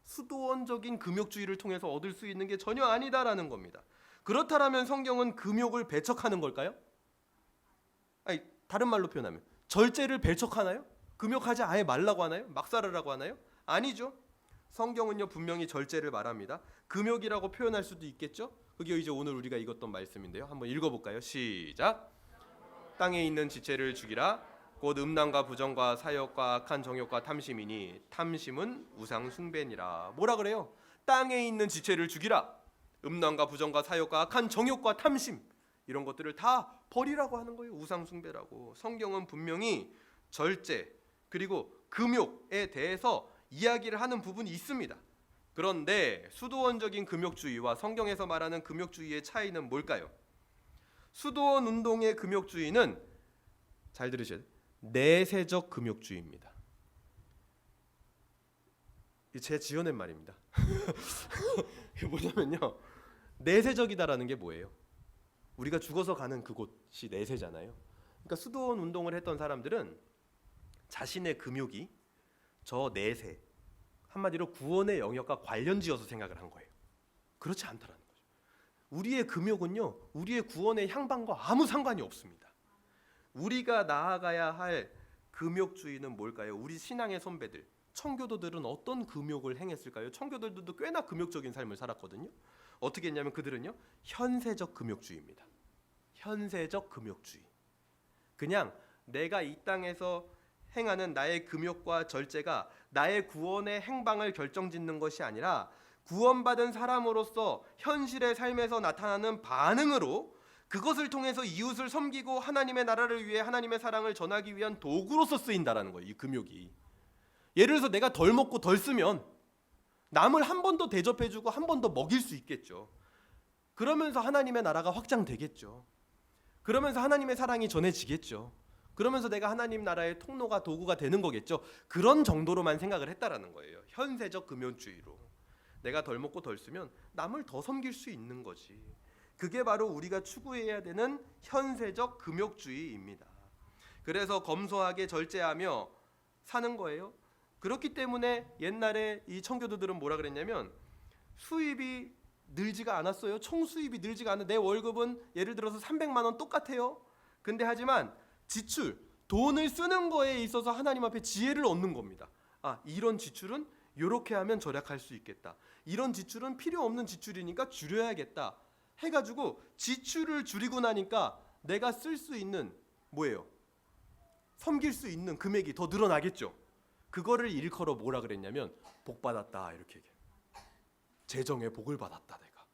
수도원적인 금욕주의를 통해서 얻을 수 있는 게 전혀 아니다라는 겁니다. 그렇다면 성경은 금욕을 배척하는 걸까요? 아니, 다른 말로 표현하면 절제를 배척하나요? 금욕하지 아예 말라고 하나요? 막 살으라고 하나요? 아니죠. 성경은요 분명히 절제를 말합니다. 금욕이라고 표현할 수도 있겠죠. 그게 이제 오늘 우리가 읽었던 말씀인데요. 한번 읽어볼까요? 시작. 땅에 있는 지체를 죽이라. 곧 음란과 부정과 사욕과 악한 정욕과 탐심이니 탐심은 우상 숭배니라. 뭐라 그래요? 땅에 있는 지체를 죽이라. 음란과 부정과 사욕과 악한 정욕과 탐심, 이런 것들을 다 버리라고 하는 거예요. 우상 숭배라고. 성경은 분명히 절제 그리고 금욕에 대해서 이야기를 하는 부분이 있습니다. 그런데 수도원적인 금욕주의와 성경에서 말하는 금욕주의의 차이는 뭘까요? 수도원 운동의 금욕주의는, 잘 들으셔야 돼요, 내세적 금욕주의입니다. 제 지어낸 말입니다. 이게 뭐냐면요, 내세적이다라는 게 뭐예요? 우리가 죽어서 가는 그곳이 내세잖아요. 그러니까 수도원 운동을 했던 사람들은 자신의 금욕이 저 내세, 한마디로 구원의 영역과 관련지어서 생각을 한 거예요. 그렇지 않다라는 거죠. 우리의 금욕은요, 우리의 구원의 향방과 아무 상관이 없습니다. 우리가 나아가야 할 금욕주의는 뭘까요? 우리 신앙의 선배들, 청교도들은 어떤 금욕을 행했을까요? 청교도들도 꽤나 금욕적인 삶을 살았거든요. 어떻게 했냐면 그들은요, 현세적 금욕주의입니다. 현세적 금욕주의. 그냥 내가 이 땅에서 행하는 나의 금욕과 절제가 나의 구원의 행방을 결정짓는 것이 아니라 구원받은 사람으로서 현실의 삶에서 나타나는 반응으로 그것을 통해서 이웃을 섬기고 하나님의 나라를 위해 하나님의 사랑을 전하기 위한 도구로서 쓰인다라는 거예요. 이 금욕이. 예를 들어서 내가 덜 먹고 덜 쓰면 남을 한 번 더 대접해주고 한 번 더 먹일 수 있겠죠. 그러면서 하나님의 나라가 확장되겠죠. 그러면서 하나님의 사랑이 전해지겠죠. 그러면서 내가 하나님 나라의 통로가 도구가 되는 거겠죠. 그런 정도로만 생각을 했다라는 거예요. 현세적 금욕주의로. 내가 덜 먹고 덜 쓰면 남을 더 섬길 수 있는 거지. 그게 바로 우리가 추구해야 되는 현세적 금욕주의입니다. 그래서 검소하게 절제하며 사는 거예요. 그렇기 때문에 옛날에 이 청교도들은 뭐라 그랬냐면 수입이 늘지가 않았어요. 총 수입이 늘지가 않아. 내 월급은 예를 들어서 300만 원 똑같아요. 근데 하지만 지출, 돈을 쓰는 거에 있어서 하나님 앞에 지혜를 얻는 겁니다. 아, 이런 지출은 이렇게 하면 절약할 수 있겠다. 이런 지출은 필요 없는 지출이니까 줄여야겠다. 해가지고 지출을 줄이고 나니까 내가 쓸 수 있는 뭐예요? 섬길 수 있는 금액이 더 늘어나겠죠. 그거를 일컬어 뭐라 그랬냐면 복 받았다 이렇게 얘기해요. 재정의 복을 받았다. 내가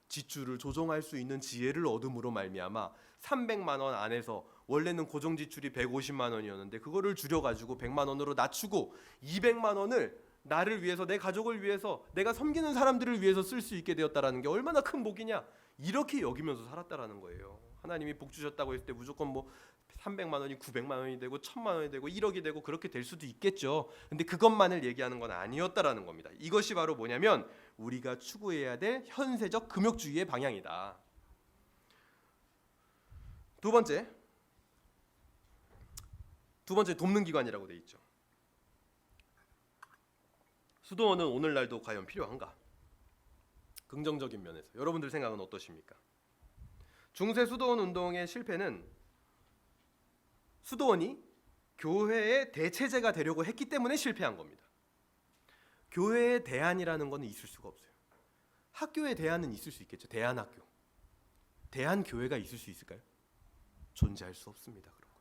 지출을 조정할 수 있는 지혜를 얻음으로 말미암아 300만 원 안에서 원래는 고정 지출이 150만 원이었는데 그거를 줄여가지고 100만 원으로 낮추고 200만 원을 나를 위해서, 내 가족을 위해서, 내가 섬기는 사람들을 위해서 쓸 수 있게 되었다라는 게 얼마나 큰 복이냐. 이렇게 여기면서 살았다라는 거예요. 하나님이 복 주셨다고 했을 때 무조건 뭐 300만 원이 900만 원이 되고 1000만 원이 되고 1억이 되고 그렇게 될 수도 있겠죠. 근데 그것만을 얘기하는 건 아니었다라는 겁니다. 이것이 바로 뭐냐면 우리가 추구해야 될 현세적 금욕주의의 방향이다. 두 번째 돕는 기관이라고 돼 있죠. 수도원은 오늘날도 과연 필요한가? 긍정적인 면에서 여러분들 생각은 어떠십니까? 중세 수도원 운동의 실패는 수도원이 교회의 대체제가 되려고 했기 때문에 실패한 겁니다. 교회의 대안이라는 것은 있을 수가 없어요. 학교의 대안은 있을 수 있겠죠. 대안학교, 대안교회가 있을 수 있을까요? 존재할 수 없습니다. 그런 거.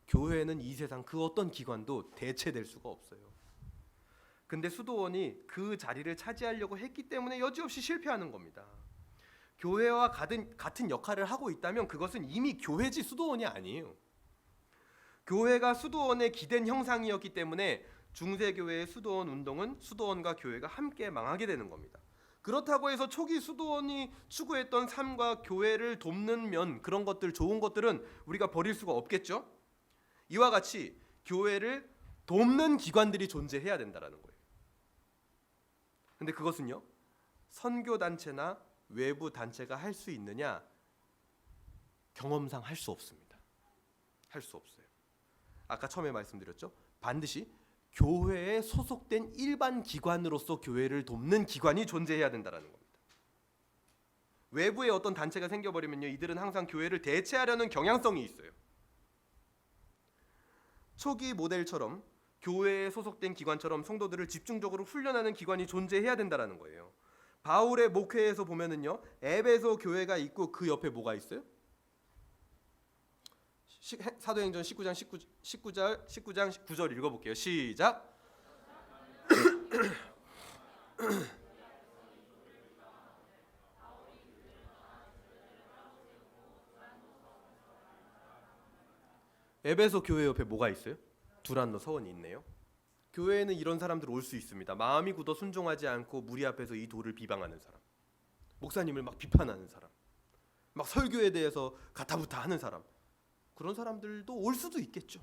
교회는 이 세상 그 어떤 기관도 대체될 수가 없어요. 근데 수도원이 그 자리를 차지하려고 했기 때문에 여지없이 실패하는 겁니다. 교회와 같은 역할을 하고 있다면 그것은 이미 교회지 수도원이 아니에요. 교회가 수도원의 기댄 형상이었기 때문에 중세교회의 수도원 운동은 수도원과 교회가 함께 망하게 되는 겁니다. 그렇다고 해서 초기 수도원이 추구했던 삶과 교회를 돕는 면, 그런 것들, 좋은 것들은 우리가 버릴 수가 없겠죠. 이와 같이 교회를 돕는 기관들이 존재해야 된다는 거예요. 근데 그것은요, 선교단체나 외부 단체가 할 수 있느냐? 경험상 할 수 없습니다. 할 수 없어요. 아까 처음에 말씀드렸죠. 반드시 교회에 소속된 일반 기관으로서 교회를 돕는 기관이 존재해야 된다는 겁니다. 외부에 어떤 단체가 생겨버리면요, 이들은 항상 교회를 대체하려는 경향성이 있어요. 초기 모델처럼 교회에 소속된 기관처럼 성도들을 집중적으로 훈련하는 기관이 존재해야 된다는 거예요. 바울의 목회에서 보면은요, 에베소 교회가 있고 그 옆에 뭐가 있어요? 사도행전 19장 9절 읽어볼게요. 시작. 에베소 교회 옆에 뭐가 있어요? 두란노 서원이 있네요. 교회에는 이런 사람들 올 수 있습니다. 마음이 굳어 순종하지 않고 무리 앞에서 이 도를 비방하는 사람, 목사님을 막 비판하는 사람, 막 설교에 대해서 가타부타 하는 사람, 그런 사람들도 올 수도 있겠죠.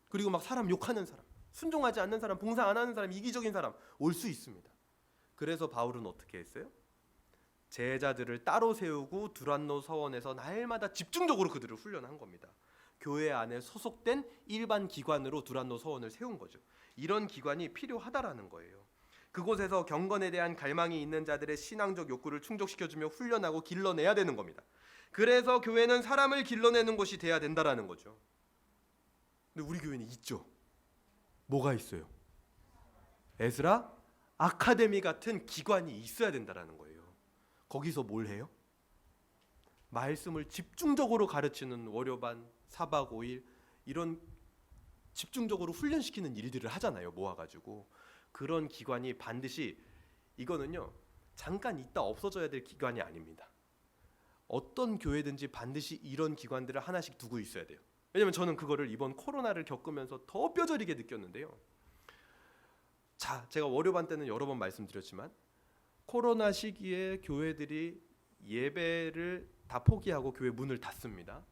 그리고 막 사람 욕하는 사람, 순종하지 않는 사람, 봉사 안 하는 사람, 이기적인 사람 올 수 있습니다. 그래서 바울은 어떻게 했어요? 제자들을 따로 세우고 두란노 서원에서 날마다 집중적으로 그들을 훈련한 겁니다. 교회 안에 소속된 일반 기관으로 두란노 서원을 세운 거죠. 이런 기관이 필요하다라는 거예요. 그곳에서 경건에 대한 갈망이 있는 자들의 신앙적 욕구를 충족시켜주며 훈련하고 길러내야 되는 겁니다. 그래서 교회는 사람을 길러내는 곳이 돼야 된다라는 거죠. 근데 우리 교회는 있죠. 뭐가 있어요? 에스라 아카데미 같은 기관이 있어야 된다라는 거예요. 거기서 뭘 해요? 말씀을 집중적으로 가르치는 월요반, 사박 5일 이런 집중적으로 훈련시키는 일들을 하잖아요. 모아가지고. 그런 기관이 반드시, 이거는요 잠깐 있다 없어져야 될 기관이 아닙니다. 어떤 교회든지 반드시 이런 기관들을 하나씩 두고 있어야 돼요. 왜냐면 저는 그거를 이번 코로나를 겪으면서 더 뼈저리게 느꼈는데요. 자, 제가 월요반 때는 여러 번 말씀드렸지만 코로나 시기에 교회들이 예배를 다 포기하고 교회 문을 닫습니다.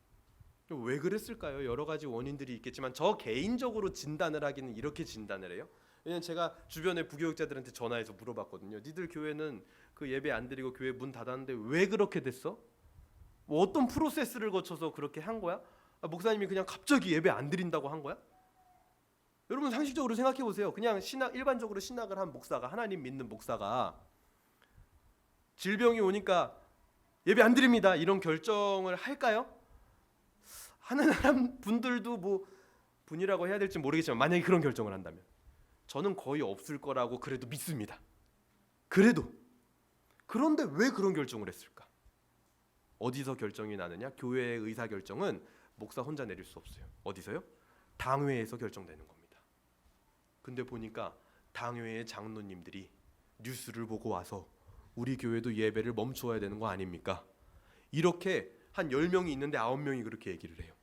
왜 그랬을까요? 여러 가지 원인들이 있겠지만 저 개인적으로 진단을 하기는 이렇게 진단을 해요. 왜냐면 제가 주변의 부교육자들한테 전화해서 물어봤거든요. 니들 교회는 그 예배 안 드리고 교회 문 닫았는데 왜 그렇게 됐어? 뭐 어떤 프로세스를 거쳐서 그렇게 한 거야? 목사님이 그냥 갑자기 예배 안 드린다고 한 거야? 여러분 상식적으로 생각해 보세요. 그냥 일반적으로 신학을 한 목사가, 하나님 믿는 목사가 질병이 오니까 예배 안 드립니다 이런 결정을 할까요? 하는 사람 분들도 뭐 분이라고 해야 될지 모르겠지만 만약에 그런 결정을 한다면 저는 거의 없을 거라고 그래도 믿습니다. 그런데 왜 그런 결정을 했을까? 어디서 결정이 나느냐? 교회의 의사결정은 목사 혼자 내릴 수 없어요. 어디서요? 당회에서 결정되는 겁니다. 근데 보니까 당회의 장로님들이 뉴스를 보고 와서 우리 교회도 예배를 멈춰야 되는 거 아닙니까? 이렇게 한 10명이 있는데 9명이 그렇게 얘기를 해요.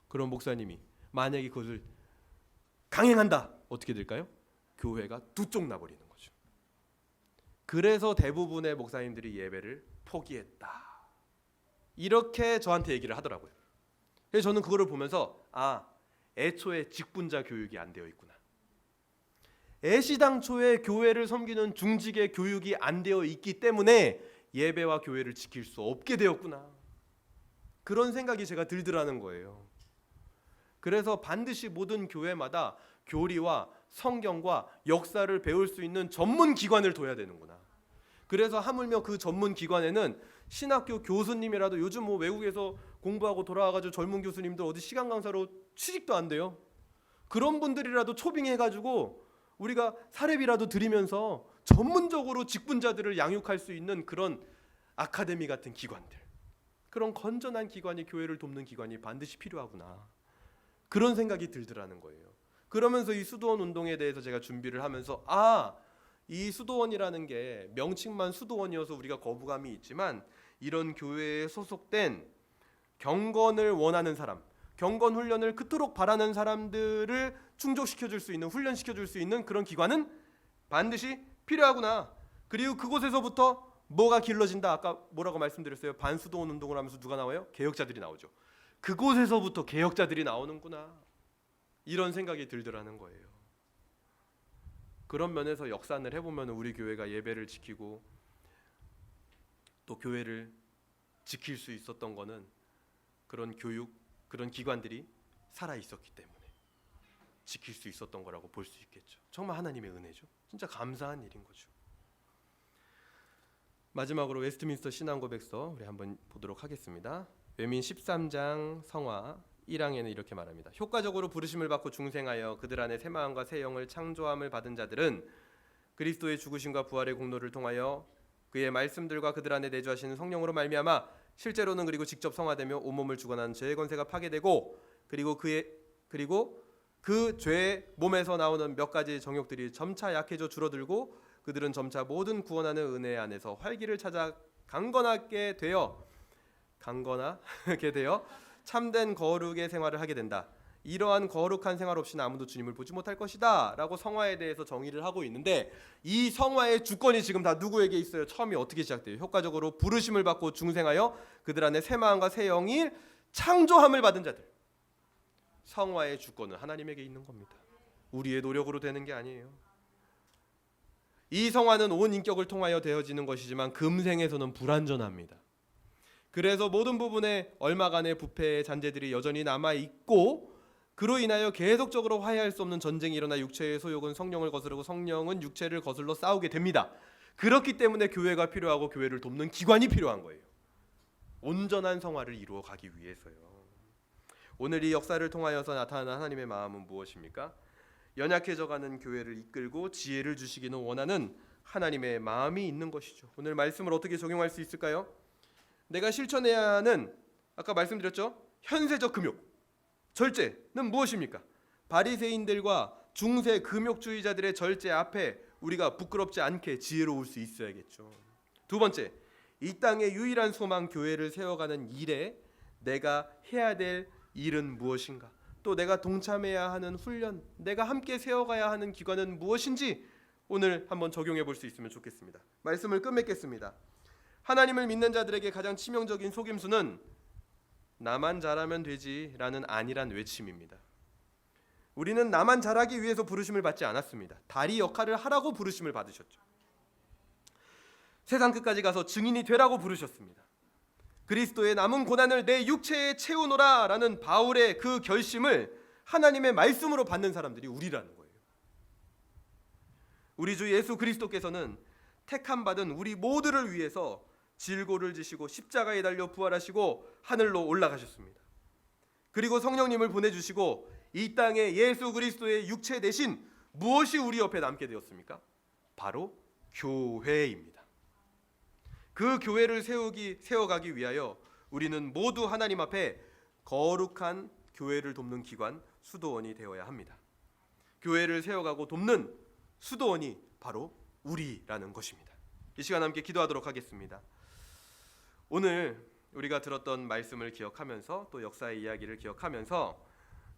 그럼 목사님이 만약에 그것을 강행한다. 어떻게 될까요? 교회가 두 쪽 나버리는 거죠. 그래서 대부분의 목사님들이 예배를 포기했다. 이렇게 저한테 얘기를 하더라고요. 그래서 저는 그거를 보면서 애초에 직분자 교육이 안 되어 있구나. 애시당초에 교회를 섬기는 중직의 교육이 안 되어 있기 때문에 예배와 교회를 지킬 수 없게 되었구나. 그런 생각이 제가 들더라는 거예요. 그래서 반드시 모든 교회마다 교리와 성경과 역사를 배울 수 있는 전문 기관을 둬야 되는구나. 그래서 하물며 그 전문 기관에는 신학교 교수님이라도 요즘 뭐 외국에서 공부하고 돌아와가지고 젊은 교수님들 어디 시간 강사로 취직도 안 돼요. 그런 분들이라도 초빙해가지고 우리가 사례비라도 드리면서 전문적으로 직분자들을 양육할 수 있는 그런 아카데미 같은 기관들, 그런 건전한 기관이 교회를 돕는 기관이 반드시 필요하구나. 그런 생각이 들더라는 거예요. 그러면서 이 수도원 운동에 대해서 제가 준비를 하면서 이 수도원이라는 게 명칭만 수도원이어서 우리가 거부감이 있지만 이런 교회에 소속된 경건을 원하는 사람, 경건 훈련을 그토록 바라는 사람들을 충족시켜줄 수 있는, 훈련시켜줄 수 있는 그런 기관은 반드시 필요하구나. 그리고 그곳에서부터 뭐가 길러진다. 아까 뭐라고 말씀드렸어요? 반수도원 운동을 하면서 누가 나와요? 개혁자들이 나오죠. 그곳에서부터 개혁자들이 나오는구나. 이런 생각이 들더라는 거예요. 그런 면에서 역산을 해보면 우리 교회가 예배를 지키고 또 교회를 지킬 수 있었던 거는 그런 교육, 그런 기관들이 살아 있었기 때문에 지킬 수 있었던 거라고 볼 수 있겠죠. 정말 하나님의 은혜죠. 진짜 감사한 일인 거죠. 마지막으로 웨스트민스터 신앙고백서 우리 한번 보도록 하겠습니다. 외민 13장 성화 1항에는 이렇게 말합니다. 효과적으로 부르심을 받고 중생하여 그들 안에 새 마음과 새 영을 창조함을 받은 자들은 그리스도의 죽으심과 부활의 공로를 통하여 그의 말씀들과 그들 안에 내주하시는 성령으로 말미암아 실제로는 그리고 직접 성화되며 온몸을 주관하는 죄의 권세가 파괴되고 그리고 그 죄의 몸에서 나오는 몇 가지 정욕들이 점차 약해져 줄어들고 그들은 점차 모든 구원하는 은혜 안에서 활기를 찾아 강건하게 되어 참된 거룩의 생활을 하게 된다. 이러한 거룩한 생활 없이는 아무도 주님을 보지 못할 것이다 라고 성화에 대해서 정의를 하고 있는데 이 성화의 주권이 지금 다 누구에게 있어요? 처음이 어떻게 시작돼요? 효과적으로 부르심을 받고 중생하여 그들 안에 새 마음과 새 영이 창조함을 받은 자들. 성화의 주권은 하나님에게 있는 겁니다. 우리의 노력으로 되는 게 아니에요. 이 성화는 온 인격을 통하여 되어지는 것이지만 금생에서는 불완전합니다. 그래서 모든 부분에 얼마간의 부패의 잔재들이 여전히 남아있고 그로 인하여 계속적으로 화해할 수 없는 전쟁이 일어나 육체의 소욕은 성령을 거스르고 성령은 육체를 거슬러 싸우게 됩니다. 그렇기 때문에 교회가 필요하고 교회를 돕는 기관이 필요한 거예요. 온전한 성화를 이루어 가기 위해서요. 오늘 이 역사를 통하여서 나타나는 하나님의 마음은 무엇입니까? 연약해져가는 교회를 이끌고 지혜를 주시기는 원하는 하나님의 마음이 있는 것이죠. 오늘 말씀을 어떻게 적용할 수 있을까요? 내가 실천해야 하는 아까 말씀드렸죠? 현세적 금욕, 절제는 무엇입니까? 바리새인들과 중세 금욕주의자들의 절제 앞에 우리가 부끄럽지 않게 지혜로울 수 있어야겠죠. 두 번째, 이 땅의 유일한 소망 교회를 세워가는 일에 내가 해야 될 일은 무엇인가? 또 내가 동참해야 하는 훈련, 내가 함께 세워가야 하는 기관은 무엇인지 오늘 한번 적용해 볼 수 있으면 좋겠습니다. 말씀을 끝맺겠습니다. 하나님을 믿는 자들에게 가장 치명적인 속임수는 나만 잘하면 되지라는 아니란 외침입니다. 우리는 나만 잘하기 위해서 부르심을 받지 않았습니다. 다리 역할을 하라고 부르심을 받으셨죠. 세상 끝까지 가서 증인이 되라고 부르셨습니다. 그리스도의 남은 고난을 내 육체에 채우노라 라는 바울의 그 결심을 하나님의 말씀으로 받는 사람들이 우리라는 거예요. 우리 주 예수 그리스도께서는 택함 받은 우리 모두를 위해서 질고를 지시고 십자가에 달려 부활하시고 하늘로 올라가셨습니다. 그리고 성령님을 보내주시고 이 땅에 예수 그리스도의 육체 대신 무엇이 우리 옆에 남게 되었습니까? 바로 교회입니다. 그 교회를 세워가기 위하여 우리는 모두 하나님 앞에 거룩한 교회를 돕는 기관 수도원이 되어야 합니다. 교회를 세워가고 돕는 수도원이 바로 우리라는 것입니다. 이 시간 함께 기도하도록 하겠습니다. 오늘 우리가 들었던 말씀을 기억하면서 또 역사의 이야기를 기억하면서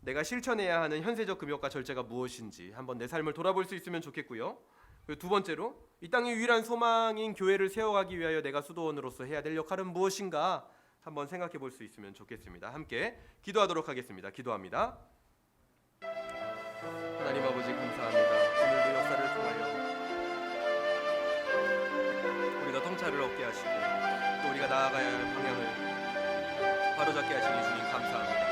내가 실천해야 하는 현세적 금욕과 절제가 무엇인지 한번 내 삶을 돌아볼 수 있으면 좋겠고요. 그리고 두 번째로 이 땅의 유일한 소망인 교회를 세워가기 위하여 내가 수도원으로서 해야 될 역할은 무엇인가 한번 생각해 볼 수 있으면 좋겠습니다. 함께 기도하도록 하겠습니다. 기도합니다. 하나님 아버지 감사합니다. 오늘도 역사를 통하여 우리가 통찰을 얻게 하시고 또 우리가 나아가야 할 방향을 바로잡게 하시니 주님 감사합니다.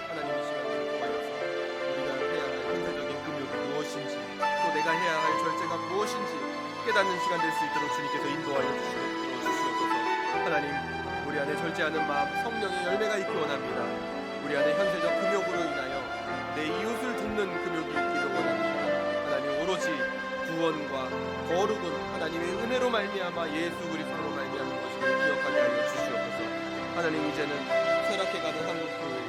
하나님 이 시간을 통하여서 우리가 해야 할 현세적인 금욕이 무엇인지 또 내가 해야 할 절제가 무엇인지 깨닫는 시간 될 수 있도록 주님께서 인도하여 주시옵소서. 하나님 우리 안에 절제하는 마음 성령의 열매가 있기 원합니다. 우리 안에 현세적 금욕으로 인하여 내 이웃을 돕는 금욕이 있기를 원합니다. 하나님 오로지 구원과 거룩은 하나님의 은혜로 말미암아 예수 그리스도로 말미암은 것을 기억하게 하여 주시옵소서. 하나님 이제는 쇠락해가는 한국교회에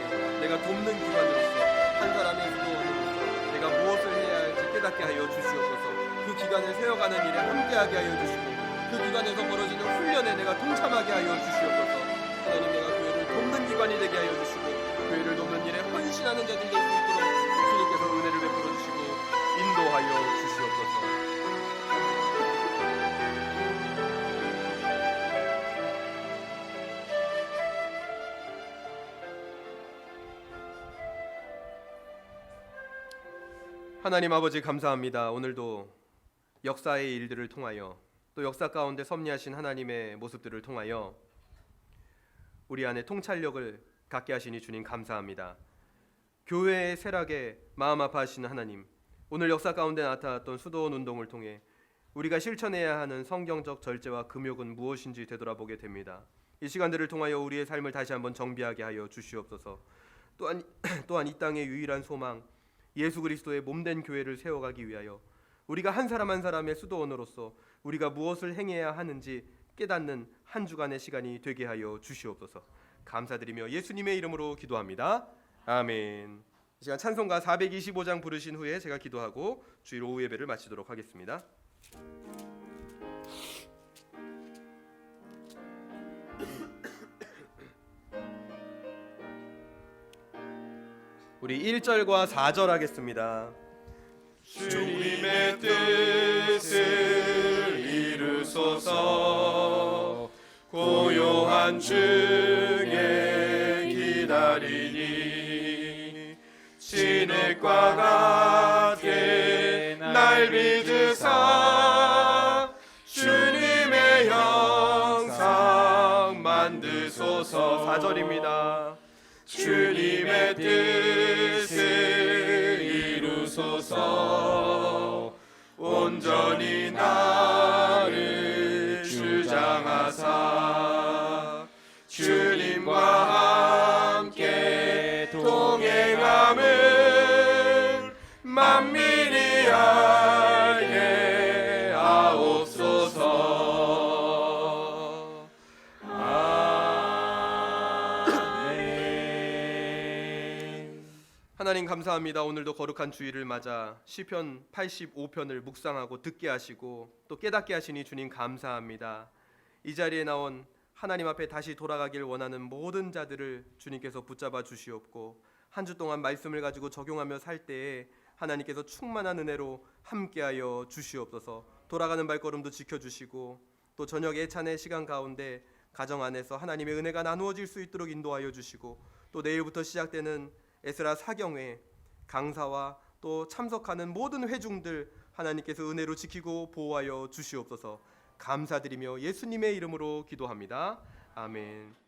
내가 돕는 기관으로서 한 사람의 수도원으로서 내가 무엇을 해야 할지 깨닫게 하여 주시옵소서. 그 기관을 세워가는 일에 함께하게 하여 주시고 그 기관에서 벌어지는 훈련에 내가 동참하게 하여 주시옵소서. 하나님 내가 교회를 돕는 기관이 되게 하여 주시고 교회를 돕는 일에 헌신하는 자들이 될 수 있도록 주님께서 은혜를 베풀어 주시고 인도하여 주시옵소서. 하나님 아버지 감사합니다. 오늘도 역사의 일들을 통하여 또 역사 가운데 섭리하신 하나님의 모습들을 통하여 우리 안에 통찰력을 갖게 하시니 주님 감사합니다. 교회의 쇠락에 마음 아파하시는 하나님, 오늘 역사 가운데 나타났던 수도원 운동을 통해 우리가 실천해야 하는 성경적 절제와 금욕은 무엇인지 되돌아보게 됩니다. 이 시간들을 통하여 우리의 삶을 다시 한번 정비하게 하여 주시옵소서. 또한 이 땅의 유일한 소망 예수 그리스도의 몸된 교회를 세워가기 위하여 우리가 한 사람 한 사람의 수도원으로서 우리가 무엇을 행해야 하는지 깨닫는 한 주간의 시간이 되게 하여 주시옵소서. 감사드리며 예수님의 이름으로 기도합니다. 아멘. 이 시간 찬송가 425장 부르신 후에 제가 기도하고 주일 오후 예배를 마치도록 하겠습니다. 우리 1절과 4절 하겠습니다. 주님의 뜻을 이루소서. 고요한 중에 기다리니 진흙과 같게 날 빚으사 주님의 형상 만드소서. 4절입니다. 주님의 뜻을 이루소서. 온전히 나를 주장하사 주님과 함께 동행함을 만민이 알게 하옵소서. 아멘. 하나님 감사합니다. 오늘도 거룩한 주일을 맞아 시편 85편을 묵상하고 듣게 하시고 또 깨닫게 하시니 주님 감사합니다. 이 자리에 나온 하나님 앞에 다시 돌아가길 원하는 모든 자들을 주님께서 붙잡아 주시옵고, 한 주 동안 말씀을 가지고 적용하며 살 때에 하나님께서 충만한 은혜로 함께하여 주시옵소서. 돌아가는 발걸음도 지켜주시고, 또 저녁 예찬의 시간 가운데 가정 안에서 하나님의 은혜가 나누어질 수 있도록 인도하여 주시고, 또 내일부터 시작되는 에스라 사경회 강사와 또 참석하는 모든 회중들 하나님께서 은혜로 지키고 보호하여 주시옵소서. 감사드리며 예수님의 이름으로 기도합니다. 아멘.